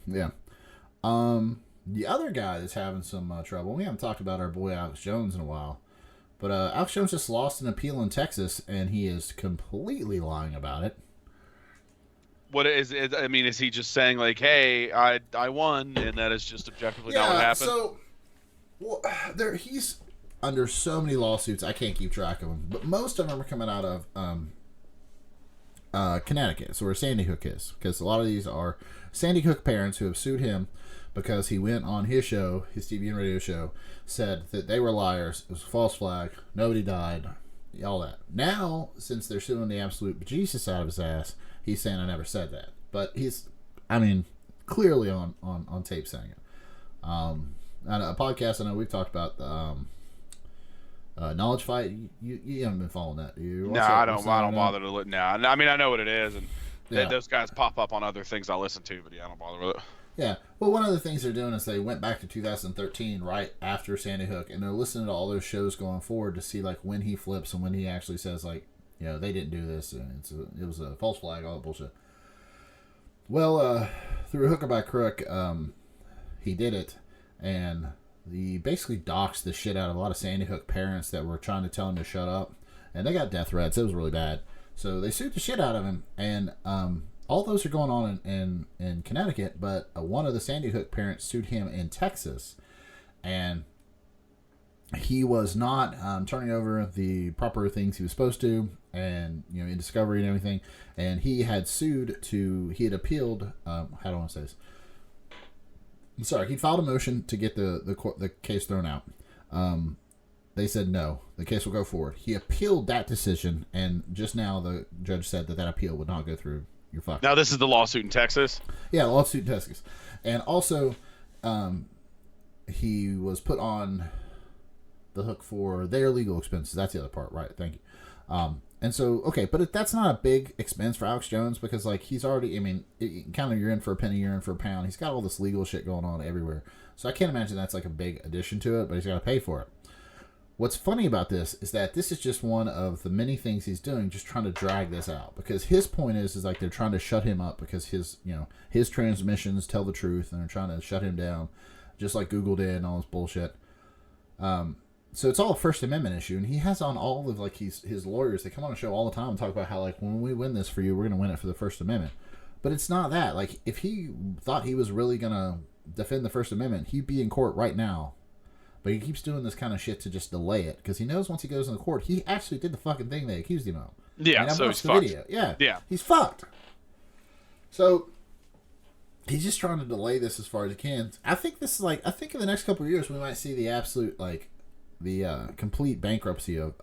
Speaker 2: Yeah. The other guy that's having some trouble. We haven't talked about our boy Alex Jones in a while, but Alex Jones just lost an appeal in Texas, and he is completely lying about it.
Speaker 3: What is it? I mean, is he just saying like, "Hey, I won," and that is just objectively not what happened?
Speaker 2: So, well, he's under so many lawsuits I can't keep track of them, but most of them are coming out of Connecticut, so where Sandy Hook is, because a lot of these are Sandy Hook parents who have sued him because he went on his show, his TV and radio show, said that they were liars, it was a false flag, nobody died, all that. Now, since they're suing the absolute bejesus out of his ass, he's saying I never said that. But he's, I mean, clearly on tape saying it. And a podcast I know we've talked about, Knowledge Fight. You haven't been following that, do you?
Speaker 3: No, I don't bother to look now. I mean, I know what it is, and
Speaker 2: Yeah.
Speaker 3: those guys pop up on other things I listen to, but yeah, I don't bother with it.
Speaker 2: Yeah. Well, one of the things they're doing is they went back to 2013, right after Sandy Hook, and they're listening to all those shows going forward to see like when he flips and when he actually says like, they didn't do this, and it was a false flag, all that bullshit. Well, through hook or by crook, he did it, and he basically doxed the shit out of a lot of Sandy Hook parents that were trying to tell him to shut up, and they got death threats. It was really bad. So they sued the shit out of him, and all those are going on in Connecticut, but one of the Sandy Hook parents sued him in Texas, and he was not turning over the proper things he was supposed to, and in discovery and everything, and he had appealed. How do I want to say this? I'm sorry, he filed a motion to get the case thrown out. They said no, the case will go forward. He appealed that decision, and just now the judge said that appeal would not go through. You're fucked.
Speaker 3: Now this is the lawsuit in Texas.
Speaker 2: Yeah, the lawsuit in Texas, and also he was put on the hook for their legal expenses. That's the other part, right? Thank you. And so, okay, but that's not a big expense for Alex Jones because, like, he's already, I mean, kind of you're in for a penny, you're in for a pound. He's got all this legal shit going on everywhere. So I can't imagine that's like a big addition to it, but he's got to pay for it. What's funny about this is that this is just one of the many things he's doing, just trying to drag this out. Because his point is like they're trying to shut him up because his transmissions tell the truth, and they're trying to shut him down, just like Google did and all this bullshit. So it's all a First Amendment issue, and he has on all of like his lawyers. They come on the show all the time and talk about how like when we win this for you, we're gonna win it for the First Amendment. But it's not that. Like if he thought he was really gonna defend the First Amendment, he'd be in court right now. But he keeps doing this kind of shit to just delay it because he knows once he goes in the court, he actually did the fucking thing they accused him of.
Speaker 3: Yeah, so he's fucked. Video.
Speaker 2: Yeah, he's fucked. So he's just trying to delay this as far as he can. I think this is like, I think in the next couple of years we might see the absolute like the complete bankruptcy of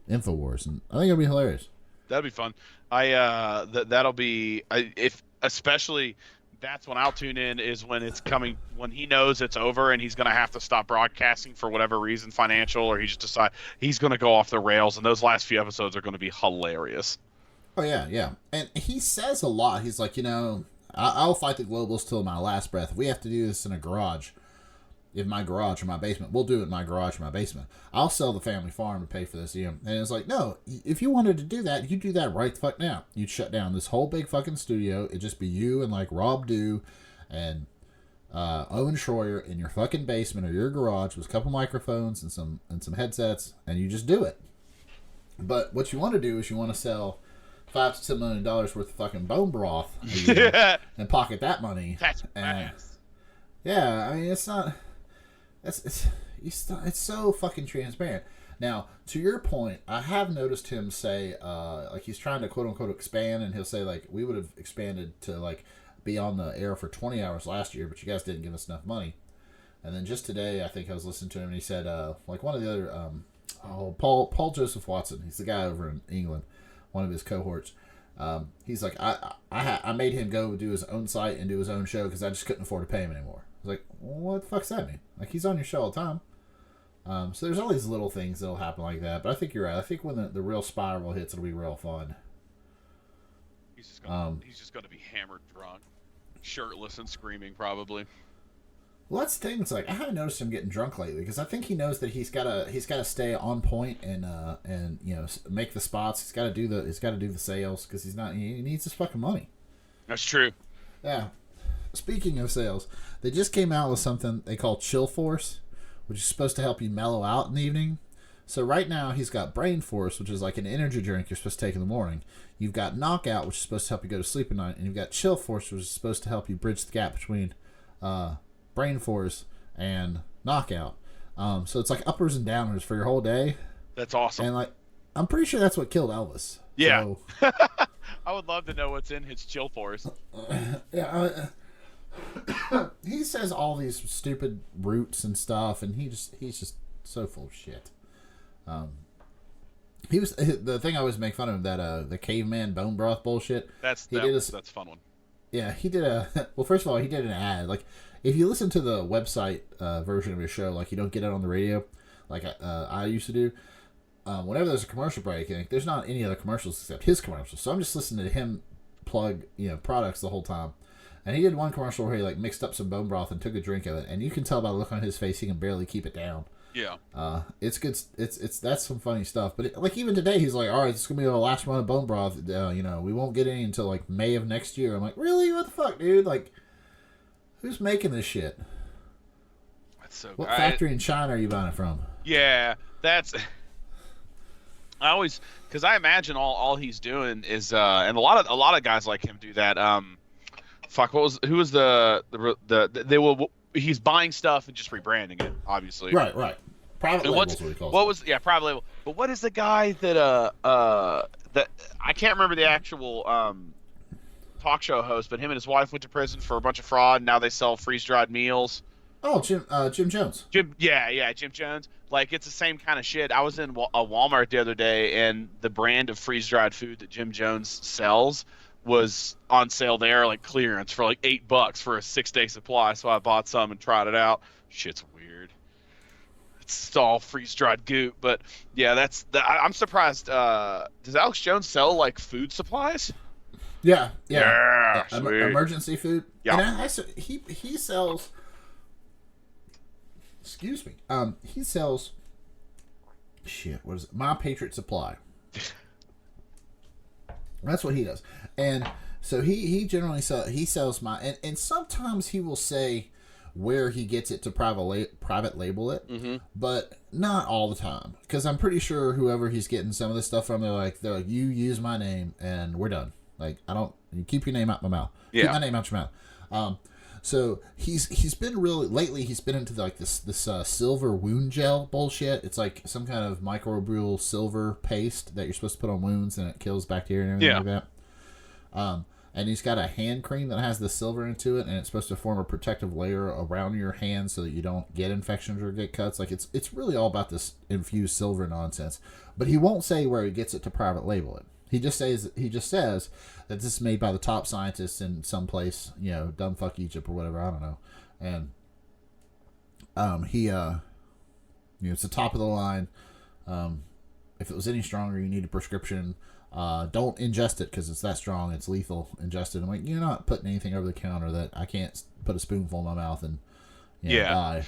Speaker 2: Infowars, and I think it'll be hilarious.
Speaker 3: That'd be fun. That'll be if especially. That's when I'll tune in, is when it's coming, when he knows it's over and he's going to have to stop broadcasting for whatever reason, financial, or he just decide he's going to go off the rails, and those last few episodes are going to be hilarious.
Speaker 2: Oh, yeah. And he says a lot. He's like, I'll fight the globals till my last breath. If we have to do this in a garage, in my garage or my basement, we'll do it in my garage or my basement. I'll sell the family farm to pay for this. And it's like, no, if you wanted to do that, you do that right the fuck now. You'd shut down this whole big fucking studio. It'd just be you and like Rob Dew and Owen Schroyer in your fucking basement or your garage with a couple microphones and some headsets, and you just do it. But what you want to do is you want to sell $5 to $10 million worth of fucking bone broth and pocket that money.
Speaker 3: That's ass.
Speaker 2: Yeah, I mean, it's not. It's so fucking transparent. Now, to your point, I have noticed him say, like he's trying to quote unquote expand, and he'll say like, we would have expanded to like be on the air for 20 hours last year, but you guys didn't give us enough money. And then just today, I think I was listening to him, and he said, like one of the other, Paul Joseph Watson, he's the guy over in England, one of his cohorts. He's like, I made him go do his own site and do his own show because I just couldn't afford to pay him anymore. I was like, well, what the fuck's that mean? Like, he's on your show all the time. So there's all these little things that'll happen like that. But I think you're right. I think when the real spiral hits, it'll be real fun.
Speaker 3: He's just going to be hammered drunk, shirtless and screaming probably.
Speaker 2: Well, that's the thing. It's like I haven't noticed him getting drunk lately because I think he knows that he's got to stay on point and make the spots. He's got to do the sales because he needs his fucking money.
Speaker 3: That's true.
Speaker 2: Yeah. Speaking of sales, they just came out with something they call Chill Force, which is supposed to help you mellow out in the evening. So right now he's got Brain Force, which is like an energy drink you're supposed to take in the morning. You've got Knockout, which is supposed to help you go to sleep at night, and you've got Chill Force, which is supposed to help you bridge the gap between Brain Force and Knockout. So it's like uppers and downers for your whole day.
Speaker 3: That's awesome.
Speaker 2: And like, I'm pretty sure that's what killed Elvis.
Speaker 3: Yeah.
Speaker 2: So,
Speaker 3: I would love to know what's in his Chill Force.
Speaker 2: Yeah. He says all these stupid roots and stuff, and he's just so full of shit. He was the thing I always make fun of, that the caveman bone broth bullshit.
Speaker 3: That's a fun one.
Speaker 2: Yeah, he did well, first of all, he did an ad. Like, if you listen to the website version of his show, like you don't get it on the radio, like I used to do. Whenever there's a commercial break, like, there's not any other commercials except his commercials. So I'm just listening to him plug products the whole time. And he did one commercial where he like mixed up some bone broth and took a drink of it, and you can tell by the look on his face he can barely keep it down.
Speaker 3: Yeah.
Speaker 2: It's good. It's that's some funny stuff. But like even today, he's like, all right, it's gonna be the last run of bone broth. We won't get any until like May of next year. I'm like, really? What the fuck, dude? Like, who's making this shit?
Speaker 3: That's so.
Speaker 2: What factory in China are you buying it from?
Speaker 3: Yeah, that's. I always, because I imagine all he's doing is, and a lot of guys like him do that. He's buying stuff and just rebranding it, obviously.
Speaker 2: Right. Private label is what he calls it.
Speaker 3: Private label. But what is the guy that that I can't remember the actual talk show host, but him and his wife went to prison for a bunch of fraud, and now they sell freeze-dried meals.
Speaker 2: Oh, Jim Jones.
Speaker 3: Jim Jones. Like, it's the same kind of shit. I was in a Walmart the other day, and the brand of freeze-dried food that Jim Jones sells was on sale there, like clearance, for like $8 for a 6-day supply. So I bought some and tried it out. Shit's weird. It's all freeze-dried goop. But yeah, I'm surprised. Does Alex Jones sell like food supplies?
Speaker 2: Yeah.
Speaker 3: Emergency
Speaker 2: food.
Speaker 3: Yeah.
Speaker 2: And he sells. Excuse me. He sells shit, what is it? My Patriot Supply. That's what he does. And so he generally sells my, and sometimes he will say where he gets it to private label it, but not all the time, because I'm pretty sure whoever he's getting some of this stuff from, they're like, you use my name and we're done. Like, you keep your name out my mouth.
Speaker 3: Yeah.
Speaker 2: Keep my name out your mouth. So he's been really, lately he's been into like this silver wound gel bullshit. It's like some kind of microbial silver paste that you're supposed to put on wounds and it kills bacteria and everything like that. And he's got a hand cream that has the silver into it, and it's supposed to form a protective layer around your hands so that you don't get infections or get cuts. Like, it's really all about this infused silver nonsense. But he won't say where he gets it to private label it. He just says that this is made by the top scientists in some place, dumbfuck Egypt or whatever, I don't know. And it's the top of the line. If it was any stronger, you need a prescription. Don't ingest it because it's that strong. It's lethal. Ingest it. I'm like, you're not putting anything over the counter that I can't put a spoonful in my mouth and die.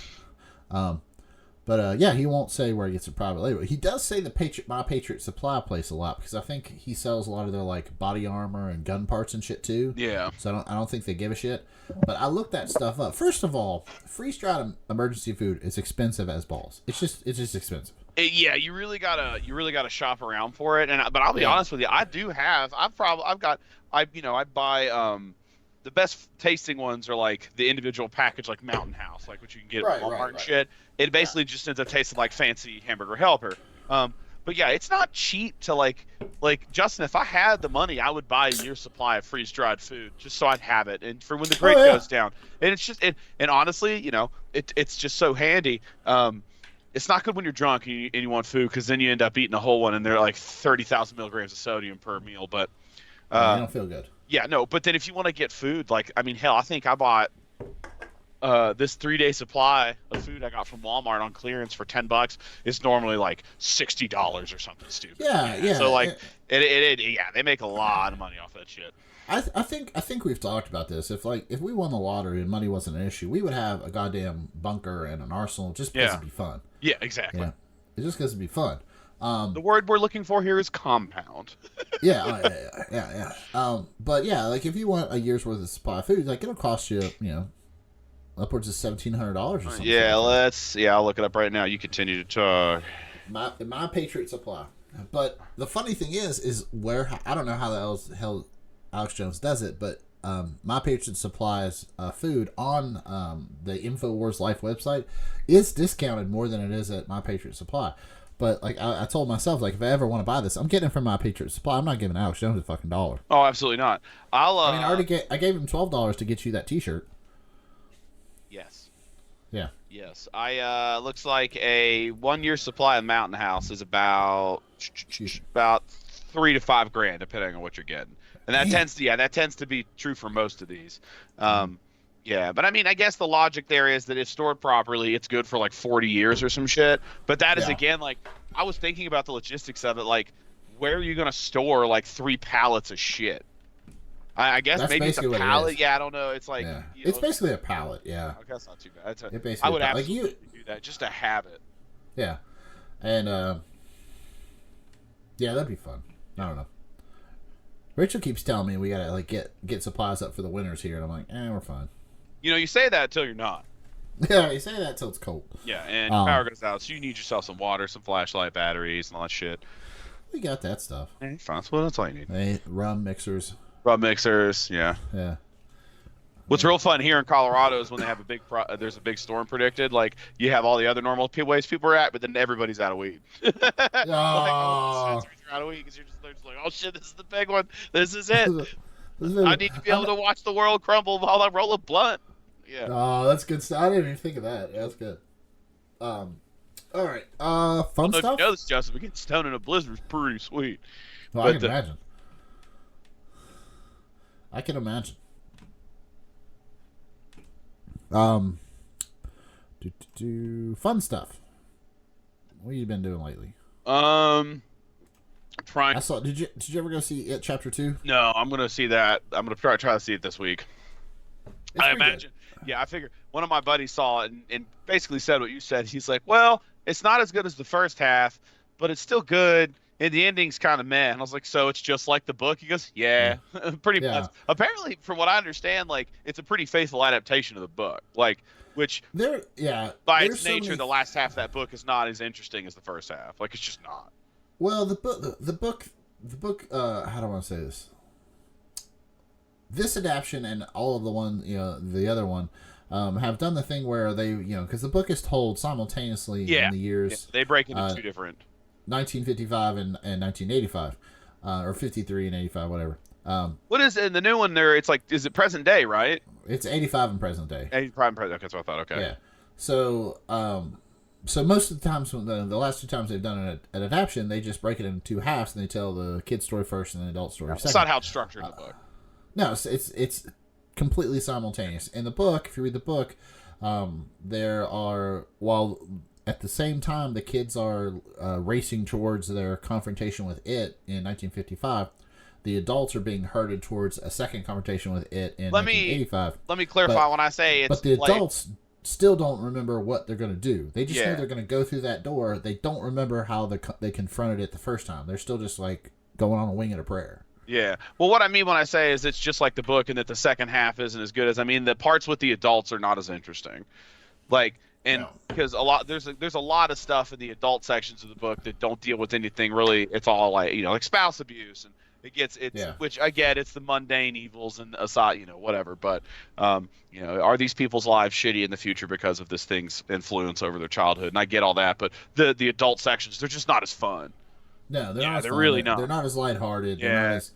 Speaker 2: But he won't say where he gets a private label. He does say My Patriot Supply place a lot, because I think he sells a lot of their like body armor and gun parts and shit too.
Speaker 3: Yeah.
Speaker 2: So I don't think they give a shit. But I looked that stuff up. First of all, freeze-dried emergency food is expensive as balls. It's just expensive.
Speaker 3: You really gotta shop around for it. But I'll be honest with you, I buy the best tasting ones are like the individual package, like Mountain House, like what you can get at Walmart and shit. It basically just ends up tasting like fancy hamburger helper. But yeah, it's not cheap to like Justin. If I had the money, I would buy a year's supply of freeze dried food just so I'd have it, and for when the grid goes down. And it's just and honestly, it's just so handy. It's not good when you're drunk and you want food, because then you end up eating a whole one, and they're like 30,000 milligrams of sodium per meal. But
Speaker 2: you don't feel good.
Speaker 3: Yeah, no. But then if you want to get food, like, I mean, hell, I think I bought this 3-day supply of food I got from Walmart on clearance for $10. It's normally like $60 or something stupid.
Speaker 2: Yeah.
Speaker 3: So like, they make a lot of money off that shit.
Speaker 2: I think we've talked about this. If we won the lottery and money wasn't an issue, we would have a goddamn bunker and an arsenal just because it'd be fun.
Speaker 3: Yeah, exactly.
Speaker 2: Yeah, it's just because it'd be fun.
Speaker 3: The word we're looking for here is compound.
Speaker 2: Yeah. But yeah, like if you want a year's worth of supply of food, like it'll cost you, upwards of $1,700 or something.
Speaker 3: Yeah, I'll look it up right now. You continue to talk.
Speaker 2: My Patriot Supply. But the funny thing is where, I don't know how the hell Alex Jones does it, but My Patriot Supply's food on the InfoWars Life website is discounted more than it is at My Patriot Supply. But like I told myself, like if I ever want to buy this, I'm getting it from My Patriot Supply. I'm not giving Alex Jones a fucking dollar.
Speaker 3: Oh, absolutely not.
Speaker 2: I gave him $12 to get you that T-shirt.
Speaker 3: Yes.
Speaker 2: Yeah.
Speaker 3: Yes. Looks like a 1-year supply of Mountain House is about $3,000 to $5,000, depending on what you're getting. And that tends to be true for most of these. Yeah, but I mean, I guess the logic there is that if stored properly, it's good for like 40 years or some shit. But that is, again, like, I was thinking about the logistics of it. Like, where are you going to store like 3 pallets of shit? I guess
Speaker 2: that's
Speaker 3: maybe it's a pallet. Yeah, I don't know. It's like...
Speaker 2: Yeah. It's basically a pallet, yeah.
Speaker 3: Okay, that's not too bad.
Speaker 2: I
Speaker 3: would absolutely do that just to have it.
Speaker 2: Yeah. And, yeah, that'd be fun. I don't know. Rachel keeps telling me we gotta like get supplies up for the winters here, and I'm like, we're fine.
Speaker 3: You say that until you're not.
Speaker 2: Yeah, you say that until it's cold.
Speaker 3: Yeah, and power goes out, so you need yourself some water, some flashlight batteries, and all that shit.
Speaker 2: We got that stuff.
Speaker 3: Hey, fine. Well, that's all you need.
Speaker 2: Rum mixers.
Speaker 3: Yeah.
Speaker 2: Yeah.
Speaker 3: What's real fun here in Colorado is when they have there's a big storm predicted. Like you have all the other normal ways people are at, but then everybody's out of weed.
Speaker 2: Oh.
Speaker 3: You're out of weed because they're just like, oh shit, this is the big one. This is it. I need to be able to watch the world crumble while I roll a blunt. Yeah.
Speaker 2: Oh, that's good stuff. I didn't even think of that. Yeah, that's good. All right. Fun stuff.
Speaker 3: If you know this, Justin, but getting stoned in a blizzard is pretty sweet.
Speaker 2: Well, I can imagine. I can imagine. Fun stuff. What have you been doing lately?
Speaker 3: Trying.
Speaker 2: I saw. Did you ever go see It Chapter 2?
Speaker 3: No, I'm gonna see that. I'm gonna try to see it this week. I imagine. Good. Yeah, I figure one of my buddies saw it and basically said what you said. He's like, well, it's not as good as the first half, but it's still good. And the ending's kind of meh. And I was like, so it's just like the book? He goes, yeah, pretty
Speaker 2: Yeah.
Speaker 3: much. Apparently, from what I understand, like it's a pretty faithful adaptation of the book. Like, which by its nature, the last half of that book is not as interesting as the first half. Like, it's just not.
Speaker 2: Well, the book. How do I want to say this? This adaptation and all of the other one, have done the thing where they, because the book is told simultaneously in the years.
Speaker 3: Yeah, they break into two different.
Speaker 2: 1955 and 1985, or 53 and 85, whatever.
Speaker 3: What is in the new one there? It's like, is it present day, right?
Speaker 2: It's 85 in present day.
Speaker 3: 85 in present. Okay, that's what I thought. Okay.
Speaker 2: Yeah. So, so most of the times, when the last two times they've done an adaptation, they just break it into two halves and they tell the kid story first and the adult story second.
Speaker 3: That's not how it's structured in the book.
Speaker 2: No, it's completely simultaneous. In the book, if you read the book, while at the same time the kids are racing towards their confrontation with it in 1955, the adults are being herded towards a second confrontation with it in 1985.
Speaker 3: Let me clarify when I say it's.
Speaker 2: But the adults still don't remember what they're going to do. They just know they're going to go through that door. They don't remember how they confronted it the first time. They're still just like going on a wing and a prayer.
Speaker 3: Yeah. Well, what I mean when I say is it's just like the book and that the second half isn't as good as, I mean, the parts with the adults are not as interesting. Like, and because there's a lot of stuff in the adult sections of the book that don't deal with anything really. It's all like, like spouse abuse, and which I get, it's the mundane evils and aside, whatever. But, are these people's lives shitty in the future because of this thing's influence over their childhood? And I get all that, but the adult sections, they're just not as fun.
Speaker 2: No, they're not.
Speaker 3: They're really not.
Speaker 2: They're not as lighthearted.
Speaker 3: Yeah.
Speaker 2: They're not as,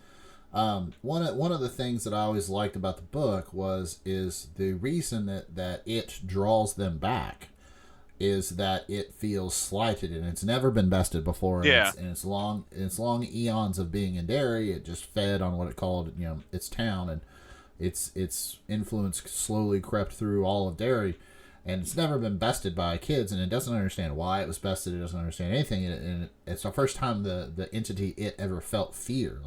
Speaker 2: one of the things that I always liked about the book is the reason that it draws them back is that it feels slighted, and it's never been bested before. And it's long eons of being in Derry. It just fed on what it called its town, and its influence slowly crept through all of Derry. And it's never been bested by kids, and it doesn't understand why it was bested. It doesn't understand anything, and it's the first time the entity it ever felt fear.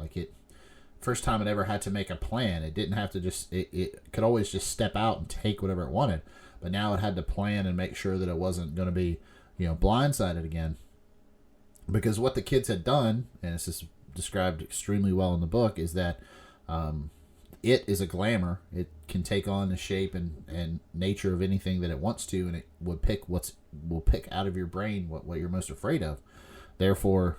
Speaker 2: First time it ever had to make a plan. It didn't have to it could always just step out and take whatever it wanted, but now it had to plan and make sure that it wasn't going to be, blindsided again. Because what the kids had done, and it's just described extremely well in the book, is that it is a glamour. It can take on the shape and nature of anything that it wants to, and it will pick out of your brain what you're most afraid of. Therefore,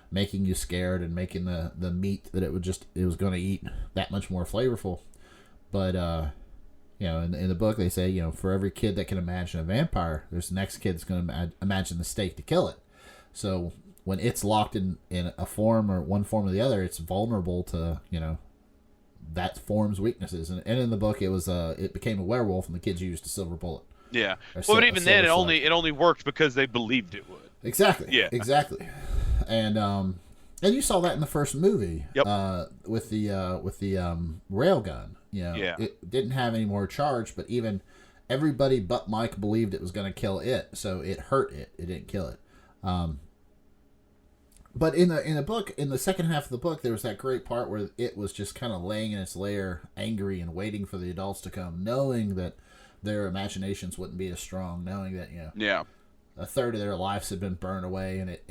Speaker 2: making you scared and making the meat that it was going to eat that much more flavorful. But in the book they say, for every kid that can imagine a vampire, there's the next kid that's going to imagine the stake to kill it. So when it's locked in a form or one form or the other, it's vulnerable to that form's weaknesses. And in the book, it became a werewolf, and the kids used a silver bullet.
Speaker 3: Yeah. But even then, it only worked because they believed it would.
Speaker 2: Exactly.
Speaker 3: Yeah.
Speaker 2: Exactly. And you saw that in the first movie.
Speaker 3: Yep.
Speaker 2: With the rail gun. It didn't have any more charge, but even everybody but Mike believed it was going to kill it, so it hurt it. It didn't kill it. But in the book, in the second half of the book, there was that great part where it was just kind of laying in its lair, angry and waiting for the adults to come, knowing that their imaginations wouldn't be as strong, knowing that a third of their lives had been burned away, and it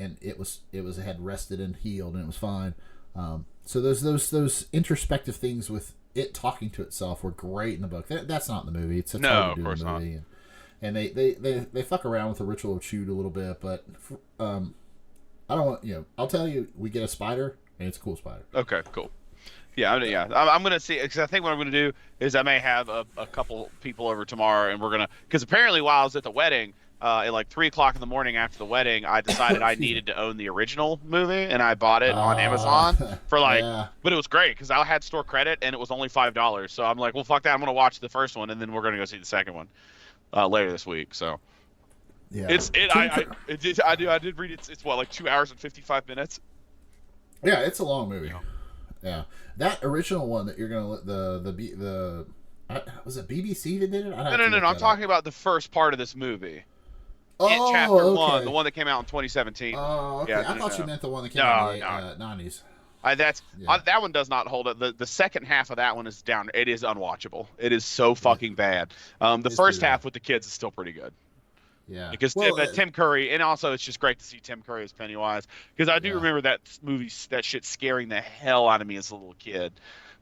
Speaker 2: had rested and healed, and it was fine. So those introspective things with it talking to itself were great in the book. That's not in the movie. It's hard to do in the movie. And they fuck around with the ritual of Chewed a little bit, but I don't want I'll tell you, we get a spider, and it's a cool spider.
Speaker 3: Okay, cool. Yeah, I'm gonna see, because I think what I'm gonna do is I may have a couple people over tomorrow, and we're gonna, because apparently while I was at the wedding, at like 3:00 in the morning after the wedding, I decided I needed to own the original movie, and I bought it on Amazon for but it was great because I had store credit and it was only $5. So I'm like, well, fuck that, I'm gonna watch the first one, and then we're gonna go see the second one later this week. So
Speaker 2: yeah,
Speaker 3: I did read it's what, like 2 hours and 55 minutes.
Speaker 2: Yeah, it's a long movie. Yeah, that original one that you're gonna was it BBC that did it?
Speaker 3: No. I'm talking about the first part of this movie.
Speaker 2: Oh,
Speaker 3: Chapter 1, the one that came out in 2017.
Speaker 2: Oh, okay.
Speaker 3: Yeah,
Speaker 2: I thought you meant the one that came out in the 90s.
Speaker 3: That one does not hold up. The second half of that one is down. It is unwatchable. It is so fucking bad. The first half with the kids is still pretty good.
Speaker 2: Yeah.
Speaker 3: Because
Speaker 2: Well,
Speaker 3: Tim Curry, and also it's just great to see Tim Curry as Pennywise. Because I do
Speaker 2: yeah.
Speaker 3: remember that shit scaring the hell out of me as a little kid,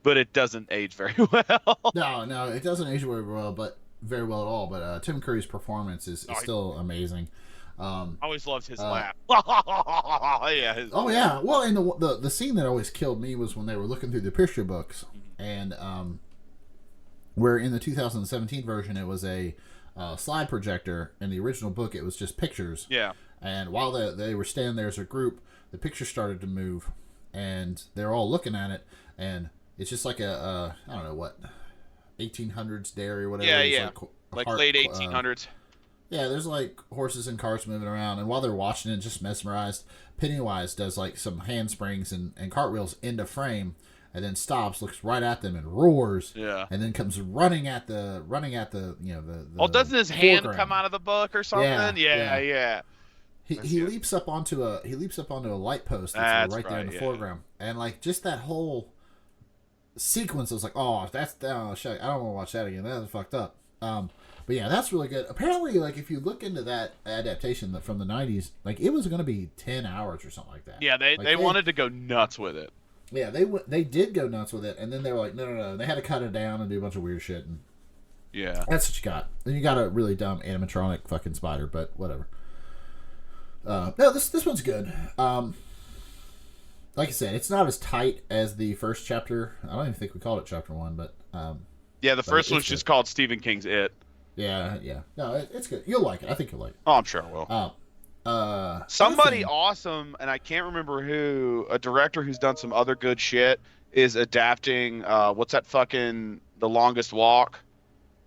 Speaker 3: but it doesn't age very well.
Speaker 2: No, it doesn't age very well at all. But Tim Curry's performance is
Speaker 3: I
Speaker 2: still amazing.
Speaker 3: always loved his
Speaker 2: uh,
Speaker 3: laugh. Yeah.
Speaker 2: Oh yeah. Well, and the scene that always killed me was when they were looking through the picture books, and where in the 2017 version it was a slide projector. In the original book, it was just pictures.
Speaker 3: Yeah.
Speaker 2: And while they were standing there as a group, the picture started to move, and they're all looking at it, and it's just like a I don't know what 1800s dairy or whatever.
Speaker 3: Yeah,
Speaker 2: it's
Speaker 3: yeah. Like late 1800s.
Speaker 2: Yeah, there's like horses and carts moving around, and while they're watching it, just mesmerized, Pennywise does like some handsprings and cartwheels into frame, and then stops, looks right at them, and roars.
Speaker 3: Yeah.
Speaker 2: And then comes running at the the
Speaker 3: Oh, doesn't his hand
Speaker 2: foreground.
Speaker 3: come out of the book or something? Yeah.
Speaker 2: He leaps up onto a light post that's right there in the foreground, and like just that whole sequence was like, oh, shit, I don't want to watch that again. That was fucked up. But yeah, that's really good. Apparently, like if you look into that adaptation from the '90s, like it was going to be 10 hours or something like that.
Speaker 3: Yeah, they wanted to go nuts with it.
Speaker 2: Yeah, they did go nuts with it, and then they were like, no. They had to cut it down and do a bunch of weird shit. And
Speaker 3: yeah,
Speaker 2: that's what you got. Then you got a really dumb animatronic fucking spider, but whatever. No, this one's good. Like I said, it's not as tight as the first chapter. I don't even think we called it chapter 1, but
Speaker 3: yeah, the first one's just called Stephen King's It.
Speaker 2: Yeah. No, it's good. You'll like it. I think you'll like it.
Speaker 3: Oh, I'm sure I will. Somebody awesome, and I can't remember who, a director who's done some other good shit, is adapting. What's that fucking The Longest Walk?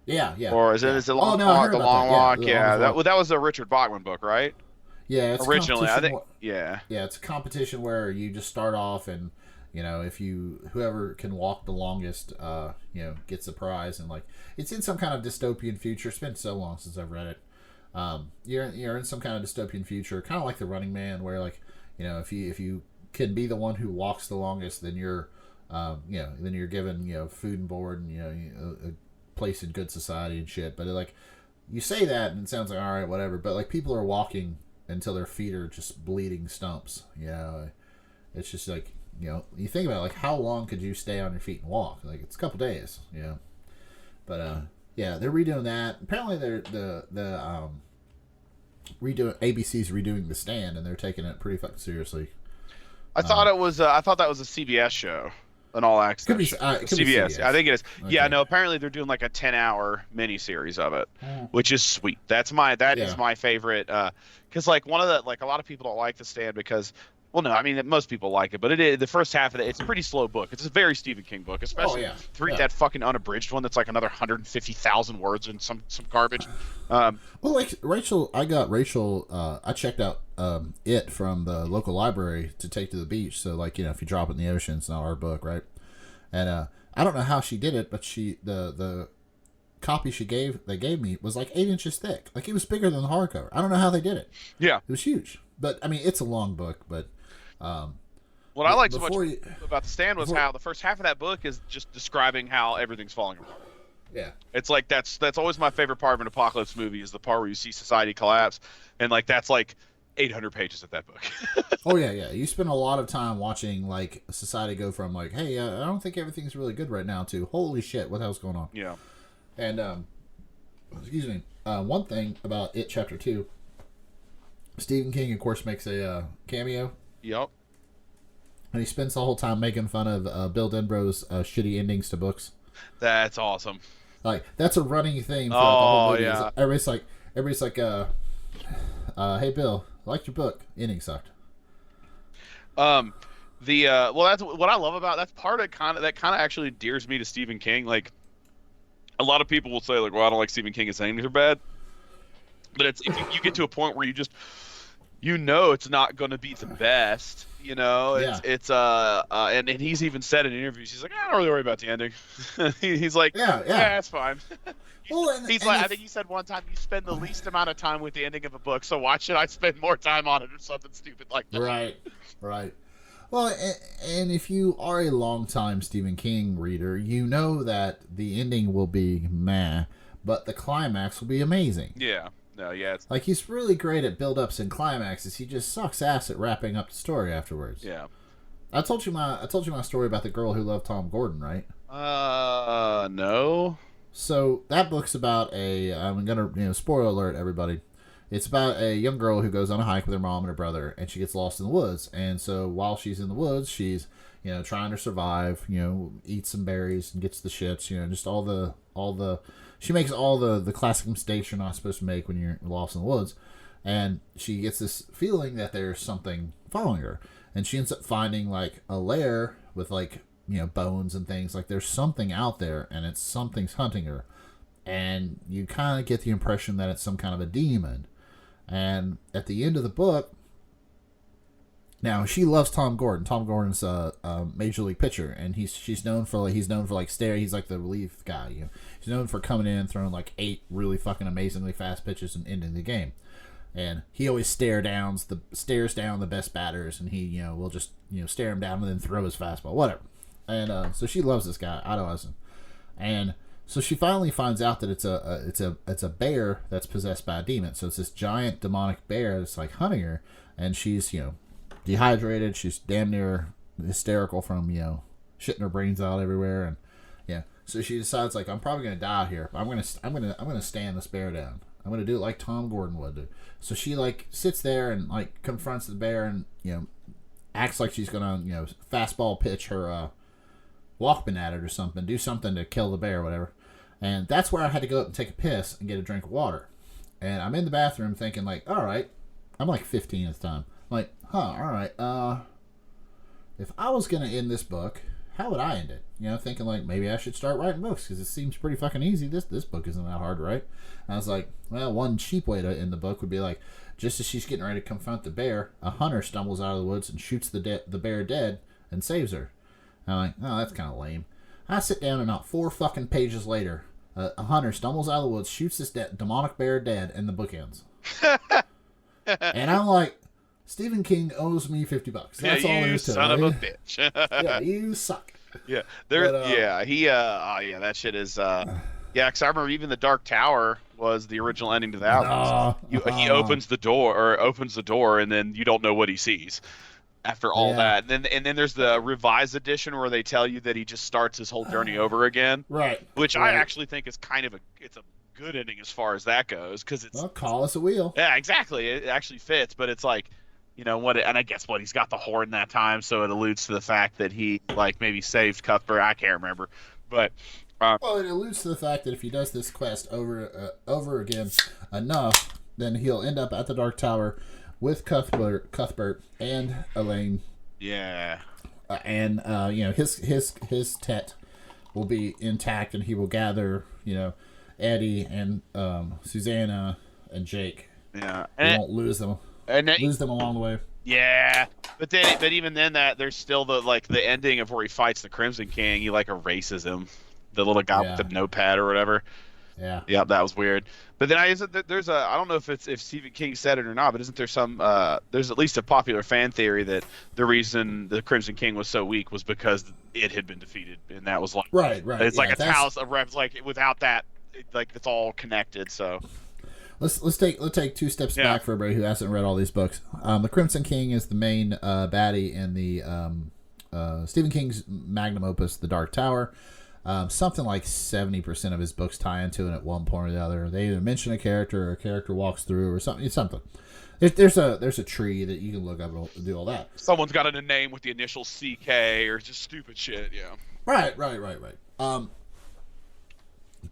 Speaker 2: Yeah.
Speaker 3: Or is it The Long Walk? Yeah, that was a Richard Bachman book, right?
Speaker 2: Yeah, it's
Speaker 3: originally, I think. Yeah,
Speaker 2: it's a competition where you just start off, and if whoever can walk the longest, gets the prize, and like it's in some kind of dystopian future. It's been so long since I've read it. You're in some kind of dystopian future, kind of like The Running Man, where like if you can be the one who walks the longest, then you're given food and board and a place in good society and shit. But like you say that and it sounds like all right, whatever. But like people are walking until their feet are just bleeding stumps. It's just like you think about it, like how long could you stay on your feet and walk? Like it's a couple days. But yeah, they're redoing that. Apparently, they're ABC's redoing The Stand, and they're taking it pretty fucking seriously.
Speaker 3: I thought that was a CBS show, an all access.
Speaker 2: Could be
Speaker 3: CBS. I think it is. Okay. Yeah, no. Apparently, they're doing like a 10-hour miniseries of it, which is sweet. That is my favorite. Because like a lot of people don't like The Stand because. Well, no, I mean most people like it, but the first half of it, it's a pretty slow book. It's a very Stephen King book, especially to read that fucking unabridged one that's like another 150,000 words and some garbage.
Speaker 2: Well, like Rachel, I checked out it from the local library to take to the beach. So like if you drop it in the ocean, it's not our book, right? And I don't know how she did it, but the copy they gave me was like 8 inches thick. Like it was bigger than the hardcover. I don't know how they did it.
Speaker 3: Yeah,
Speaker 2: it was huge. But I mean, it's a long book, but.
Speaker 3: What I liked so much about The Stand was how the first half of that book is just describing how everything's falling apart.
Speaker 2: Yeah,
Speaker 3: it's like that's always my favorite part of an apocalypse movie is the part where you see society collapse, and like that's like 800 pages of that book.
Speaker 2: Oh yeah. You spend a lot of time watching like society go from like, hey, I don't think everything's really good right now to holy shit, what the hell's going on?
Speaker 3: Yeah.
Speaker 2: And excuse me. One thing about It Chapter 2, Stephen King of course makes a cameo.
Speaker 3: Yep.
Speaker 2: And he spends the whole time making fun of Bill Denborough's shitty endings to books.
Speaker 3: That's awesome.
Speaker 2: Like that's a running thing throughout the whole movie.
Speaker 3: Yeah.
Speaker 2: Everybody's like, hey Bill, I liked your book. Ending sucked.
Speaker 3: Well, that's what I love about that's part of that kind of actually endears me to Stephen King. Like a lot of people will say like, well, I don't like Stephen King. His endings are bad. But it's if you get to a point where you just it's not going to be the best, it's and he's even said in interviews, he's like, I don't really worry about the ending. He's like, yeah, that's fine. I think he said one time, you spend the least amount of time with the ending of a book, so why should I spend more time on it or something stupid like that?
Speaker 2: Right. Well, and if you are a long-time Stephen King reader, you know that the ending will be meh, but the climax will be amazing.
Speaker 3: Yeah. No, yeah, it's,
Speaker 2: Like, he's really great at build-ups and climaxes. He just sucks ass at wrapping up the story afterwards.
Speaker 3: yeah.
Speaker 2: I told you my story about the girl who loved Tom Gordon, right?
Speaker 3: No.
Speaker 2: So that book's about I'm gonna spoiler alert everybody. It's about a young girl who goes on a hike with her mom and her brother, and she gets lost in the woods. And so while she's in the woods, she's trying to survive. Eats some berries and gets the shits. Just all the she makes all the classic mistakes you're not supposed to make when you're lost in the woods. And she gets this feeling that there's something following her, and she ends up finding like a lair with like bones and things. Like there's something out there, and something's hunting her, and you kind of get the impression that it's some kind of a demon. And at the end of the book, now she loves Tom Gordon. Tom Gordon's a major league pitcher, and he's known for stare. He's like the relief guy. He's known for coming in, throwing like 8 really fucking amazingly fast pitches and ending the game. And he always stares down the best batters, and he will just stare him down and then throw his fastball, whatever. And so she loves this guy, idolizes him, and so she finally finds out that it's a bear that's possessed by a demon. So it's this giant demonic bear that's like hunting her, and she's dehydrated. She's damn near hysterical from shitting her brains out everywhere, and so she decides like I'm probably gonna die here. But I'm gonna stand this bear down. I'm gonna do it like Tom Gordon would do. So she like sits there and like confronts the bear and acts like she's gonna fastball pitch her Walkman at it or something, do something to kill the bear or whatever. And that's where I had to go up and take a piss and get a drink of water. And I'm in the bathroom thinking like, all right, I'm like 15 at the time. I'm like, all right, if I was going to end this book, how would I end it? Thinking like maybe I should start writing books because it seems pretty fucking easy. This book isn't that hard to write. And I was like, well, one cheap way to end the book would be like, just as she's getting ready to confront the bear, a hunter stumbles out of the woods and shoots the bear dead and saves her. And I'm like, oh, that's kind of lame. I sit down and about 4 fucking pages later, a hunter stumbles out of the woods, shoots this demonic bear dead, and the book ends. And I'm like, Stephen King owes me $50. That's all there is to it.
Speaker 3: You son of a bitch.
Speaker 2: Yeah, you suck.
Speaker 3: Yeah, that shit is. Because I remember even the Dark Tower was the original ending to that. He opens the door, and then you don't know what he sees. After all that, and then there's the revised edition where they tell you that he just starts his whole journey over again,
Speaker 2: right?
Speaker 3: Which I actually think is kind of a good ending as far as that goes, because it's
Speaker 2: call us a wheel.
Speaker 3: Yeah, exactly. It actually fits, but it's like, and I guess he's got the horn that time, so it alludes to the fact that he like maybe saved Cuthbert. I can't remember, but
Speaker 2: well, it alludes to the fact that if he does this quest over again enough, then he'll end up at the Dark Tower with Cuthbert and Elaine.
Speaker 3: Yeah.
Speaker 2: And his tet will be intact, and he will gather Eddie and Susanna and Jake.
Speaker 3: Yeah.
Speaker 2: And he won't lose them. Lose them along the way.
Speaker 3: Yeah. But even then that there's still the ending of where he fights the Crimson King. He like erases him, the little guy with the notepad or whatever.
Speaker 2: Yeah.
Speaker 3: Yeah, that was weird. But then I don't know if Stephen King said it or not, but isn't there some there's at least a popular fan theory that the reason the Crimson King was so weak was because it had been defeated, and that was like
Speaker 2: right.
Speaker 3: It's like a house of reps, like without that, like it's all connected. So
Speaker 2: let's take 2 steps back for everybody who hasn't read all these books. The Crimson King is the main baddie in the Stephen King's magnum opus, The Dark Tower. Something like 70% of his books tie into it at one point or the other. They either mention a character or a character walks through or something. It's something. There's a tree that you can look up and do all that. Someone's
Speaker 3: got a name with the initial CK or just stupid shit, yeah.
Speaker 2: Right.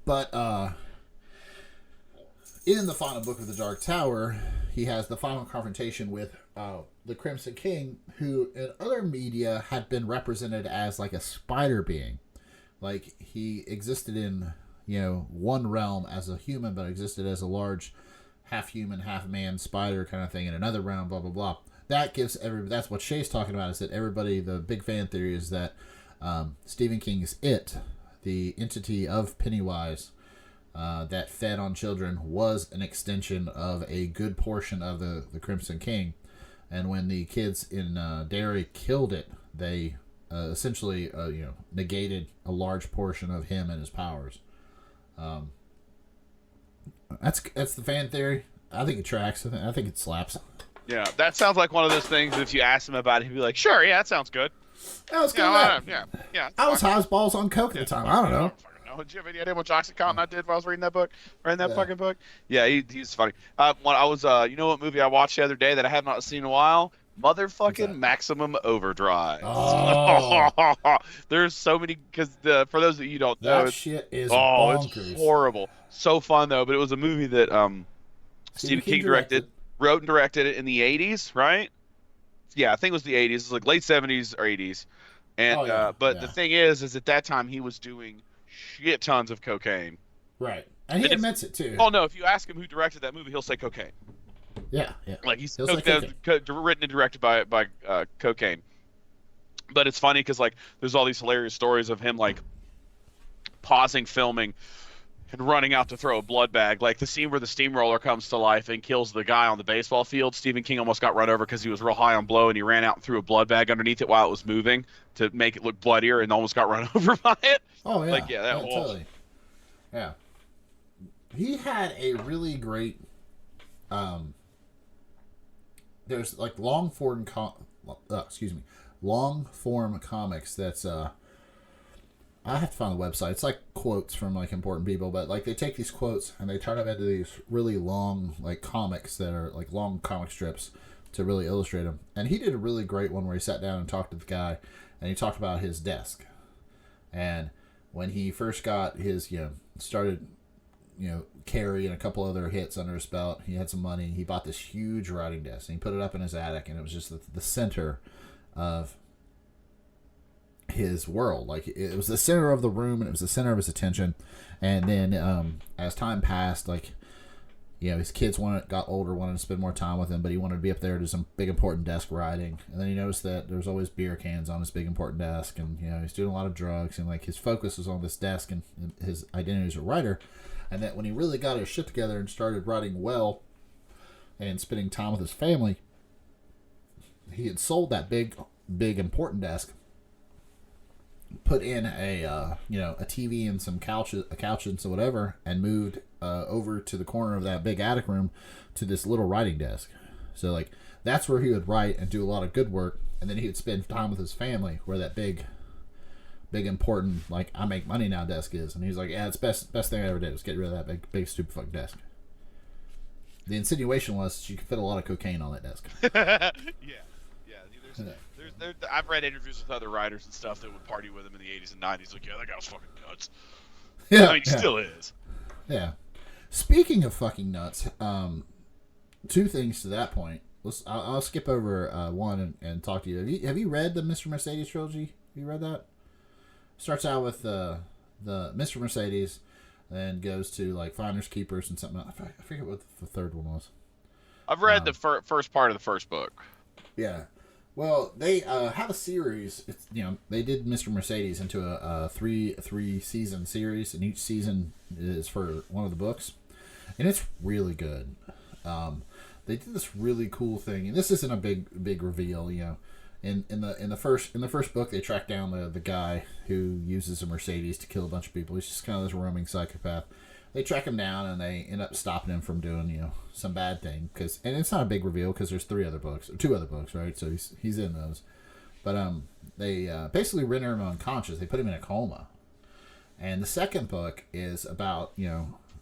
Speaker 2: But in the final book of The Dark Tower, he has the final confrontation with the Crimson King, who in other media had been represented as like a spider being. Like, he existed in, one realm as a human, but existed as a large half-human, half-man spider kind of thing in another realm, blah, blah, blah. That gives that's what Shay's talking about, is that everybody, the big fan theory is that Stephen King's It, the entity of Pennywise that fed on children, was an extension of a good portion of the Crimson King. And when the kids in Derry killed it, they essentially negated a large portion of him and his powers. That's the fan theory. I think it tracks. I think it slaps.
Speaker 3: Yeah, that sounds like one of those things. If you ask him about it, he'd be like, "Sure, yeah, that sounds good."
Speaker 2: That was good.
Speaker 3: Yeah.
Speaker 2: I was high as balls on coke at the time. I don't know.
Speaker 3: Did you have any idea what OxyContin I did while I was reading that book? Reading that fucking book? Yeah, he's funny. When I was, you know what movie I watched the other day that I have not seen in a while? Motherfucking Maximum Overdrive.
Speaker 2: Oh.
Speaker 3: There's so many, because for those that you don't know,
Speaker 2: that shit is bonkers.
Speaker 3: It's horrible. So fun though, but it was a movie that Stephen King directed, wrote and directed it in the 80s, right? Yeah, I think it was the 80s. It was like late 70s or 80s. And the thing is at that time he was doing shit tons of cocaine.
Speaker 2: Right. And he admits it too.
Speaker 3: Oh no, if you ask him who directed that movie, he'll say cocaine.
Speaker 2: Yeah.
Speaker 3: Like he's written and directed by cocaine. But it's funny because like there's all these hilarious stories of him like pausing filming and running out to throw a blood bag. Like the scene where the steamroller comes to life and kills the guy on the baseball field. Stephen King almost got run over because he was real high on blow and he ran out and threw a blood bag underneath it while it was moving to make it look bloodier and almost got run over by it.
Speaker 2: Oh yeah.
Speaker 3: Like that whole...
Speaker 2: totally. Yeah. He had a really great there's like long form comics that's I have to find the website. It's like quotes from like important people, but like they take these quotes and they turn them into these really long like comics that are like long comic strips to really illustrate them. And he did a really great one where he sat down and talked to the guy and he talked about his desk. And when he first got his, started, carrying a couple other hits under his belt, he had some money. He bought this huge writing desk and he put it up in his attic and it was just the center of his world. Like it was the center of the room and it was the center of his attention. And then as time passed, like his kids got older, wanted to spend more time with him, but he wanted to be up there to some big important desk writing. And then he noticed that there was always beer cans on his big important desk, and he's doing a lot of drugs, and like his focus was on this desk and his identity as a writer. And that when he really got his shit together and started writing well and spending time with his family, he had sold that big important desk, put in a TV and some couches and so whatever, and moved over to the corner of that big attic room to this little writing desk. So like that's where he would write and do a lot of good work, and then he would spend time with his family where that big important like I make money now desk is. And he's like, yeah, it's best thing I ever did was get rid of that big stupid fucking desk. The insinuation was you could fit a lot of cocaine on that desk.
Speaker 3: I've read interviews with other writers and stuff that would party with him in the 80s and 90s. Like, yeah, that guy was fucking nuts.
Speaker 2: Yeah,
Speaker 3: I mean, he still is.
Speaker 2: Yeah. Speaking of fucking nuts, two things to that point. I'll skip over one and talk to you. Have you read the Mr. Mercedes trilogy? Have you read that? Starts out with the Mr. Mercedes, then goes to like Finders Keepers and something else. I forget what the third one was.
Speaker 3: I've read the first part of the first book.
Speaker 2: Yeah. Well, they have a series. It's, they did Mr. Mercedes into a three season series, and each season is for one of the books, and it's really good. They did this really cool thing, and this isn't a big reveal. In the first book, they track down the guy who uses a Mercedes to kill a bunch of people. He's just kind of this roaming psychopath. They track him down and they end up stopping him from doing some bad thing, and it's not a big reveal because there's two other books, right? So he's in those, but they basically render him unconscious. They put him in a coma, and the second book is about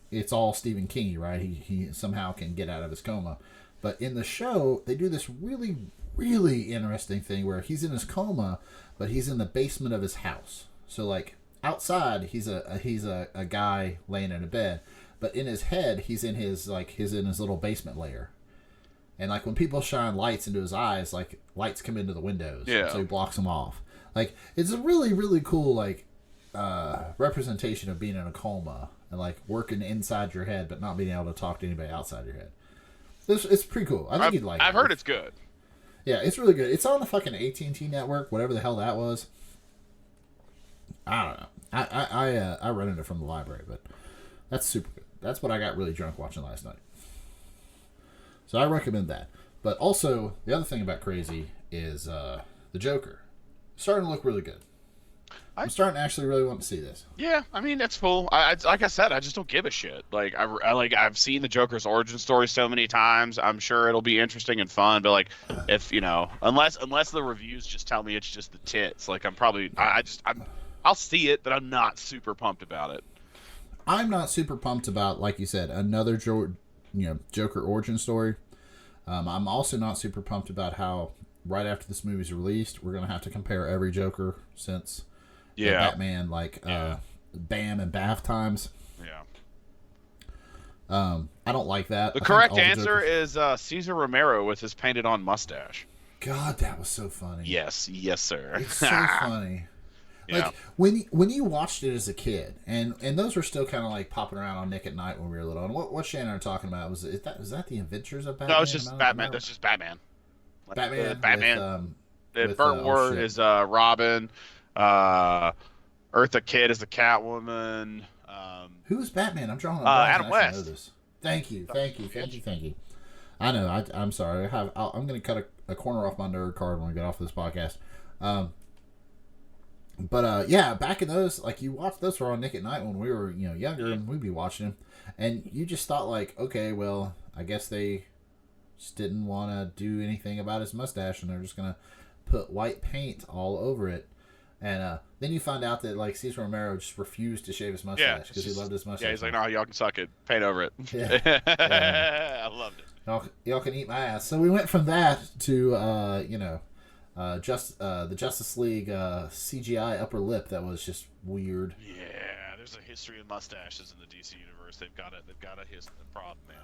Speaker 2: it's all Stephen King, right? He somehow can get out of his coma, but in the show they do this really really interesting thing where he's in his coma, but he's in the basement of his house. So like. Outside, he's a guy laying in a bed, but in his head, he's in his little basement lair, and like when people shine lights into his eyes, like lights come into the windows, so he blocks them off. Like it's a really really cool like representation of being in a coma and like working inside your head, but not being able to talk to anybody outside your head. It's pretty cool. I think you'd like it.
Speaker 3: I've heard it's good.
Speaker 2: Yeah, it's really good. It's on the fucking AT&T network, whatever the hell that was. I don't know. I rented it from the library, but that's super good. That's what I got really drunk watching last night. So I recommend that. But also, the other thing about Crazy is the Joker. Starting to look really good. I'm starting to actually really want to see this.
Speaker 3: Yeah, I mean that's cool. Like I said, I just don't give a shit. Like I've seen the Joker's origin story so many times. I'm sure it'll be interesting and fun. But like, if unless the reviews just tell me it's just the tits, like I'll see it, but I'm not super pumped about it.
Speaker 2: I'm not super pumped about, like you said, another Joker origin story. I'm also not super pumped about how right after this movie's released, we're gonna have to compare every Joker since.
Speaker 3: Yeah.
Speaker 2: Batman, Bam and Bath times.
Speaker 3: Yeah.
Speaker 2: I don't like that.
Speaker 3: The correct answer is Cesar Romero with his painted on mustache.
Speaker 2: God, that was so funny.
Speaker 3: Yes, sir.
Speaker 2: It's so funny.
Speaker 3: Yeah.
Speaker 2: Like when you watched it as a kid, and those were still kind of like popping around on Nick at Night when we were little. And what Shannon are talking about was that the Adventures of Batman?
Speaker 3: No, it's just Batman. That's just Batman.
Speaker 2: Batman.
Speaker 3: With, Burt Ward is Robin. Eartha Kitt is the Catwoman.
Speaker 2: Who is Batman? I'm drawing.
Speaker 3: Adam West.
Speaker 2: Thank you. I know. I'm sorry. I'm going to cut a corner off my nerd card when we get off this podcast. But yeah, back in those, like you watched those were on Nick at Night when we were younger, and we'd be watching them, and you just thought like, okay, well, I guess they just didn't want to do anything about his mustache, and they're just gonna put white paint all over it. And then you find out that like Cesar Romero just refused to shave his mustache because he loved his mustache.
Speaker 3: Yeah, he's like, no, y'all can suck it, paint over it.
Speaker 2: Yeah.
Speaker 3: I loved it.
Speaker 2: Y'all can eat my ass. So we went from that to the Justice League CGI upper lip that was just weird.
Speaker 3: Yeah, there's a history of mustaches in the DC universe. They've got a history problem, man.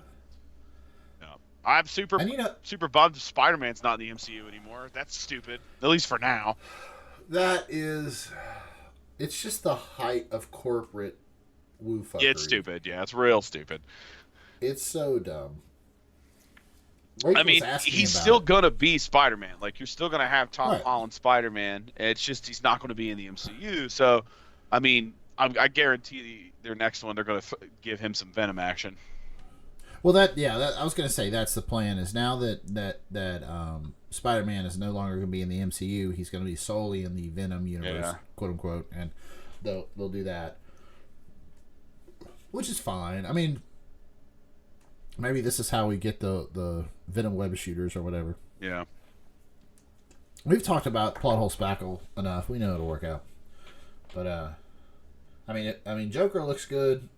Speaker 3: Yeah. I'm super bummed Spider-Man's not in the MCU anymore. That's stupid. At least for now.
Speaker 2: It's just the height of corporate woo fuckery.
Speaker 3: It's stupid. Yeah, it's real stupid.
Speaker 2: It's so dumb.
Speaker 3: I mean, he's still going to be Spider-Man. Like, you're still going to have Tom Holland Spider-Man. It's just he's not going to be in the MCU. So, I mean, I guarantee their next one, they're going to give him some Venom action.
Speaker 2: Well, I was going to say that's the plan is now that Spider-Man is no longer going to be in the MCU, he's going to be solely in the Venom universe, quote unquote, and they'll do that. Which is fine. I mean, maybe this is how we get the Venom web shooters or whatever.
Speaker 3: Yeah.
Speaker 2: We've talked about plot hole spackle enough. We know it'll work out. But I mean, Joker looks good.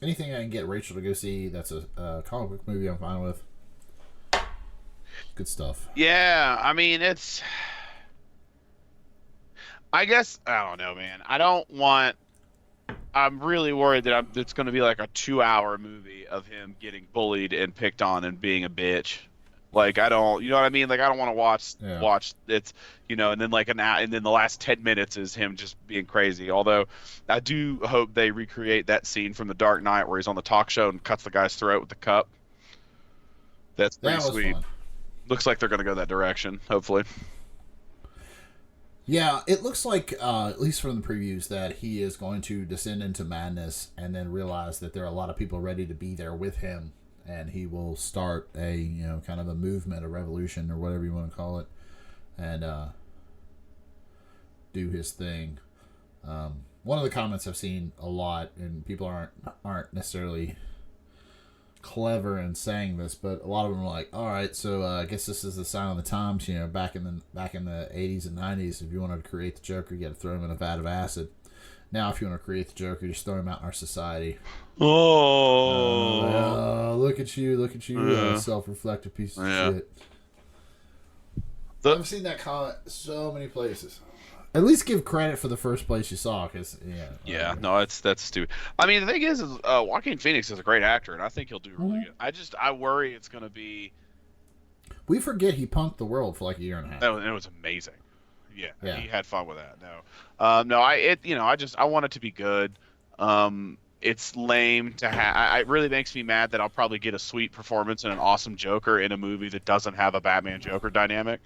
Speaker 2: Anything I can get Rachel to go see that's a comic book movie, I'm fine with. Good stuff.
Speaker 3: Yeah, I mean, I guess I don't know, man. I'm really worried that it's going to be like a 2-hour movie of him getting bullied and picked on and being a bitch. Like, you know what I mean? Like, I don't want to watch it's, and then like and then the last 10 minutes is him just being crazy. Although I do hope they recreate that scene from The Dark Knight where he's on the talk show and cuts the guy's throat with the cup. That's pretty sweet. Fun. Looks like they're going to go that direction, hopefully.
Speaker 2: Yeah, it looks like, at least from the previews, that he is going to descend into madness and then realize that there are a lot of people ready to be there with him, and he will start a, kind of a movement, a revolution, or whatever you want to call it, and do his thing. One of the comments I've seen a lot, and people aren't necessarily clever in saying this, but a lot of them are like, all right, so I guess this is the sign of the times. Back in the 80s and 90s, if you wanted to create the Joker, you had to throw him in a vat of acid. Now, if you want to create the Joker, just throw him out in our society. Look at you, self-reflective piece of shit. I've seen that comment so many places. At least give credit for the first place you saw, because
Speaker 3: that's stupid. I mean, the thing is Joaquin Phoenix is a great actor, and I think he'll do really good. I worry it's going to be.
Speaker 2: We forget he punked the world for like a year and a half.
Speaker 3: It was amazing. Yeah, he had fun with that. I want it to be good. It's lame to have. It really makes me mad that I'll probably get a sweet performance and an awesome Joker in a movie that doesn't have a Batman Joker dynamic.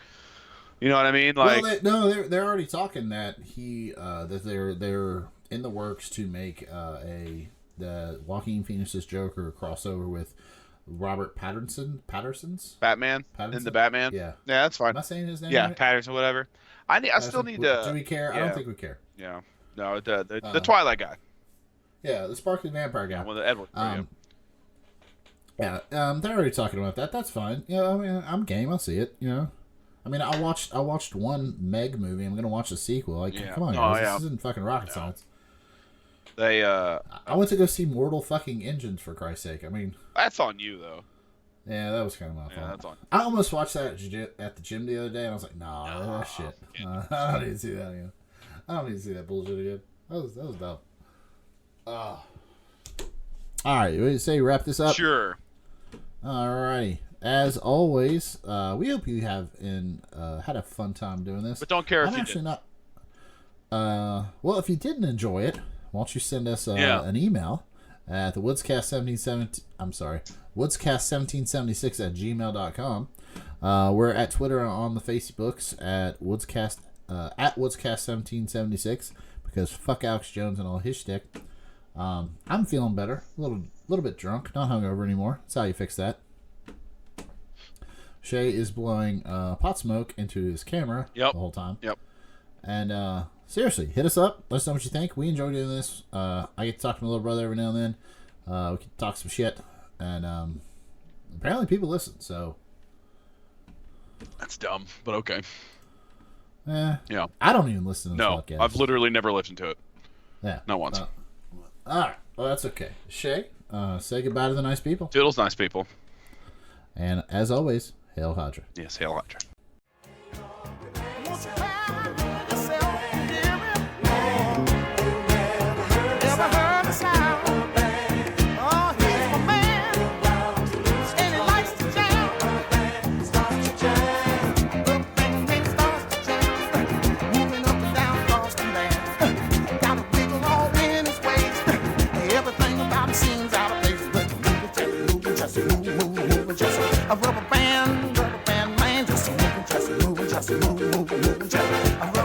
Speaker 3: You know what I mean? Like,
Speaker 2: well, they're already talking that that they're in the works to make the Joaquin Phoenix's Joker crossover with Robert Patterson's
Speaker 3: Batman in the Batman.
Speaker 2: Yeah.
Speaker 3: Yeah, that's fine.
Speaker 2: Am I saying his name?
Speaker 3: Yeah,
Speaker 2: right?
Speaker 3: Patterson, whatever. I still need to.
Speaker 2: Do we care? I
Speaker 3: yeah.
Speaker 2: don't think we care.
Speaker 3: Yeah. No, the Twilight guy.
Speaker 2: Yeah, the sparkly vampire guy.
Speaker 3: Well, the Edward.
Speaker 2: Yeah. They're already talking about that. That's fine. Yeah, I mean, I'm game. I'll see it. You know. I mean, I watched one Meg movie. I'm gonna watch the sequel. Like, come on, guys. This isn't fucking rocket science.
Speaker 3: They.
Speaker 2: I went to go see Mortal fucking Engines, for Christ's sake. I mean.
Speaker 3: That's on you though.
Speaker 2: Yeah, that was kind of my fault.
Speaker 3: Yeah, that's on.
Speaker 2: I almost watched that at the gym the other day, and I was like, nah, that's shit. I don't need to see that again. I don't need to see that bullshit again. That was dumb. All right, you ready to say wrap this up?
Speaker 3: Sure.
Speaker 2: Alrighty. As always, we hope you have had a fun time doing this.
Speaker 3: But don't care if
Speaker 2: I'm
Speaker 3: you
Speaker 2: actually
Speaker 3: did.
Speaker 2: not. Well, if you didn't enjoy it, why don't you send us an email at the Woodscast1776 at gmail.com. We're at Twitter and on the Facebooks at Woodscast1776 because fuck Alex Jones and all his shtick. I'm feeling better, a little bit drunk, not hungover anymore. That's how you fix that. Shay is blowing pot smoke into his camera the whole time.
Speaker 3: Yep.
Speaker 2: And seriously, hit us up. Let us know what you think. We enjoy doing this. I get to talk to my little brother every now and then. We can talk some shit. And apparently people listen, so.
Speaker 3: That's dumb, but okay.
Speaker 2: Yeah.
Speaker 3: Yeah.
Speaker 2: I don't even listen to the podcast.
Speaker 3: No, I've literally never listened to it.
Speaker 2: Yeah.
Speaker 3: Not once.
Speaker 2: All right. Well, that's okay. Shay, say goodbye to the nice people.
Speaker 3: Toodles, nice people.
Speaker 2: And as always, Hail Hydra.
Speaker 3: Yes, Hail Hydra.
Speaker 1: A rubber band man, just moving, just moving, just moving, just moving, just.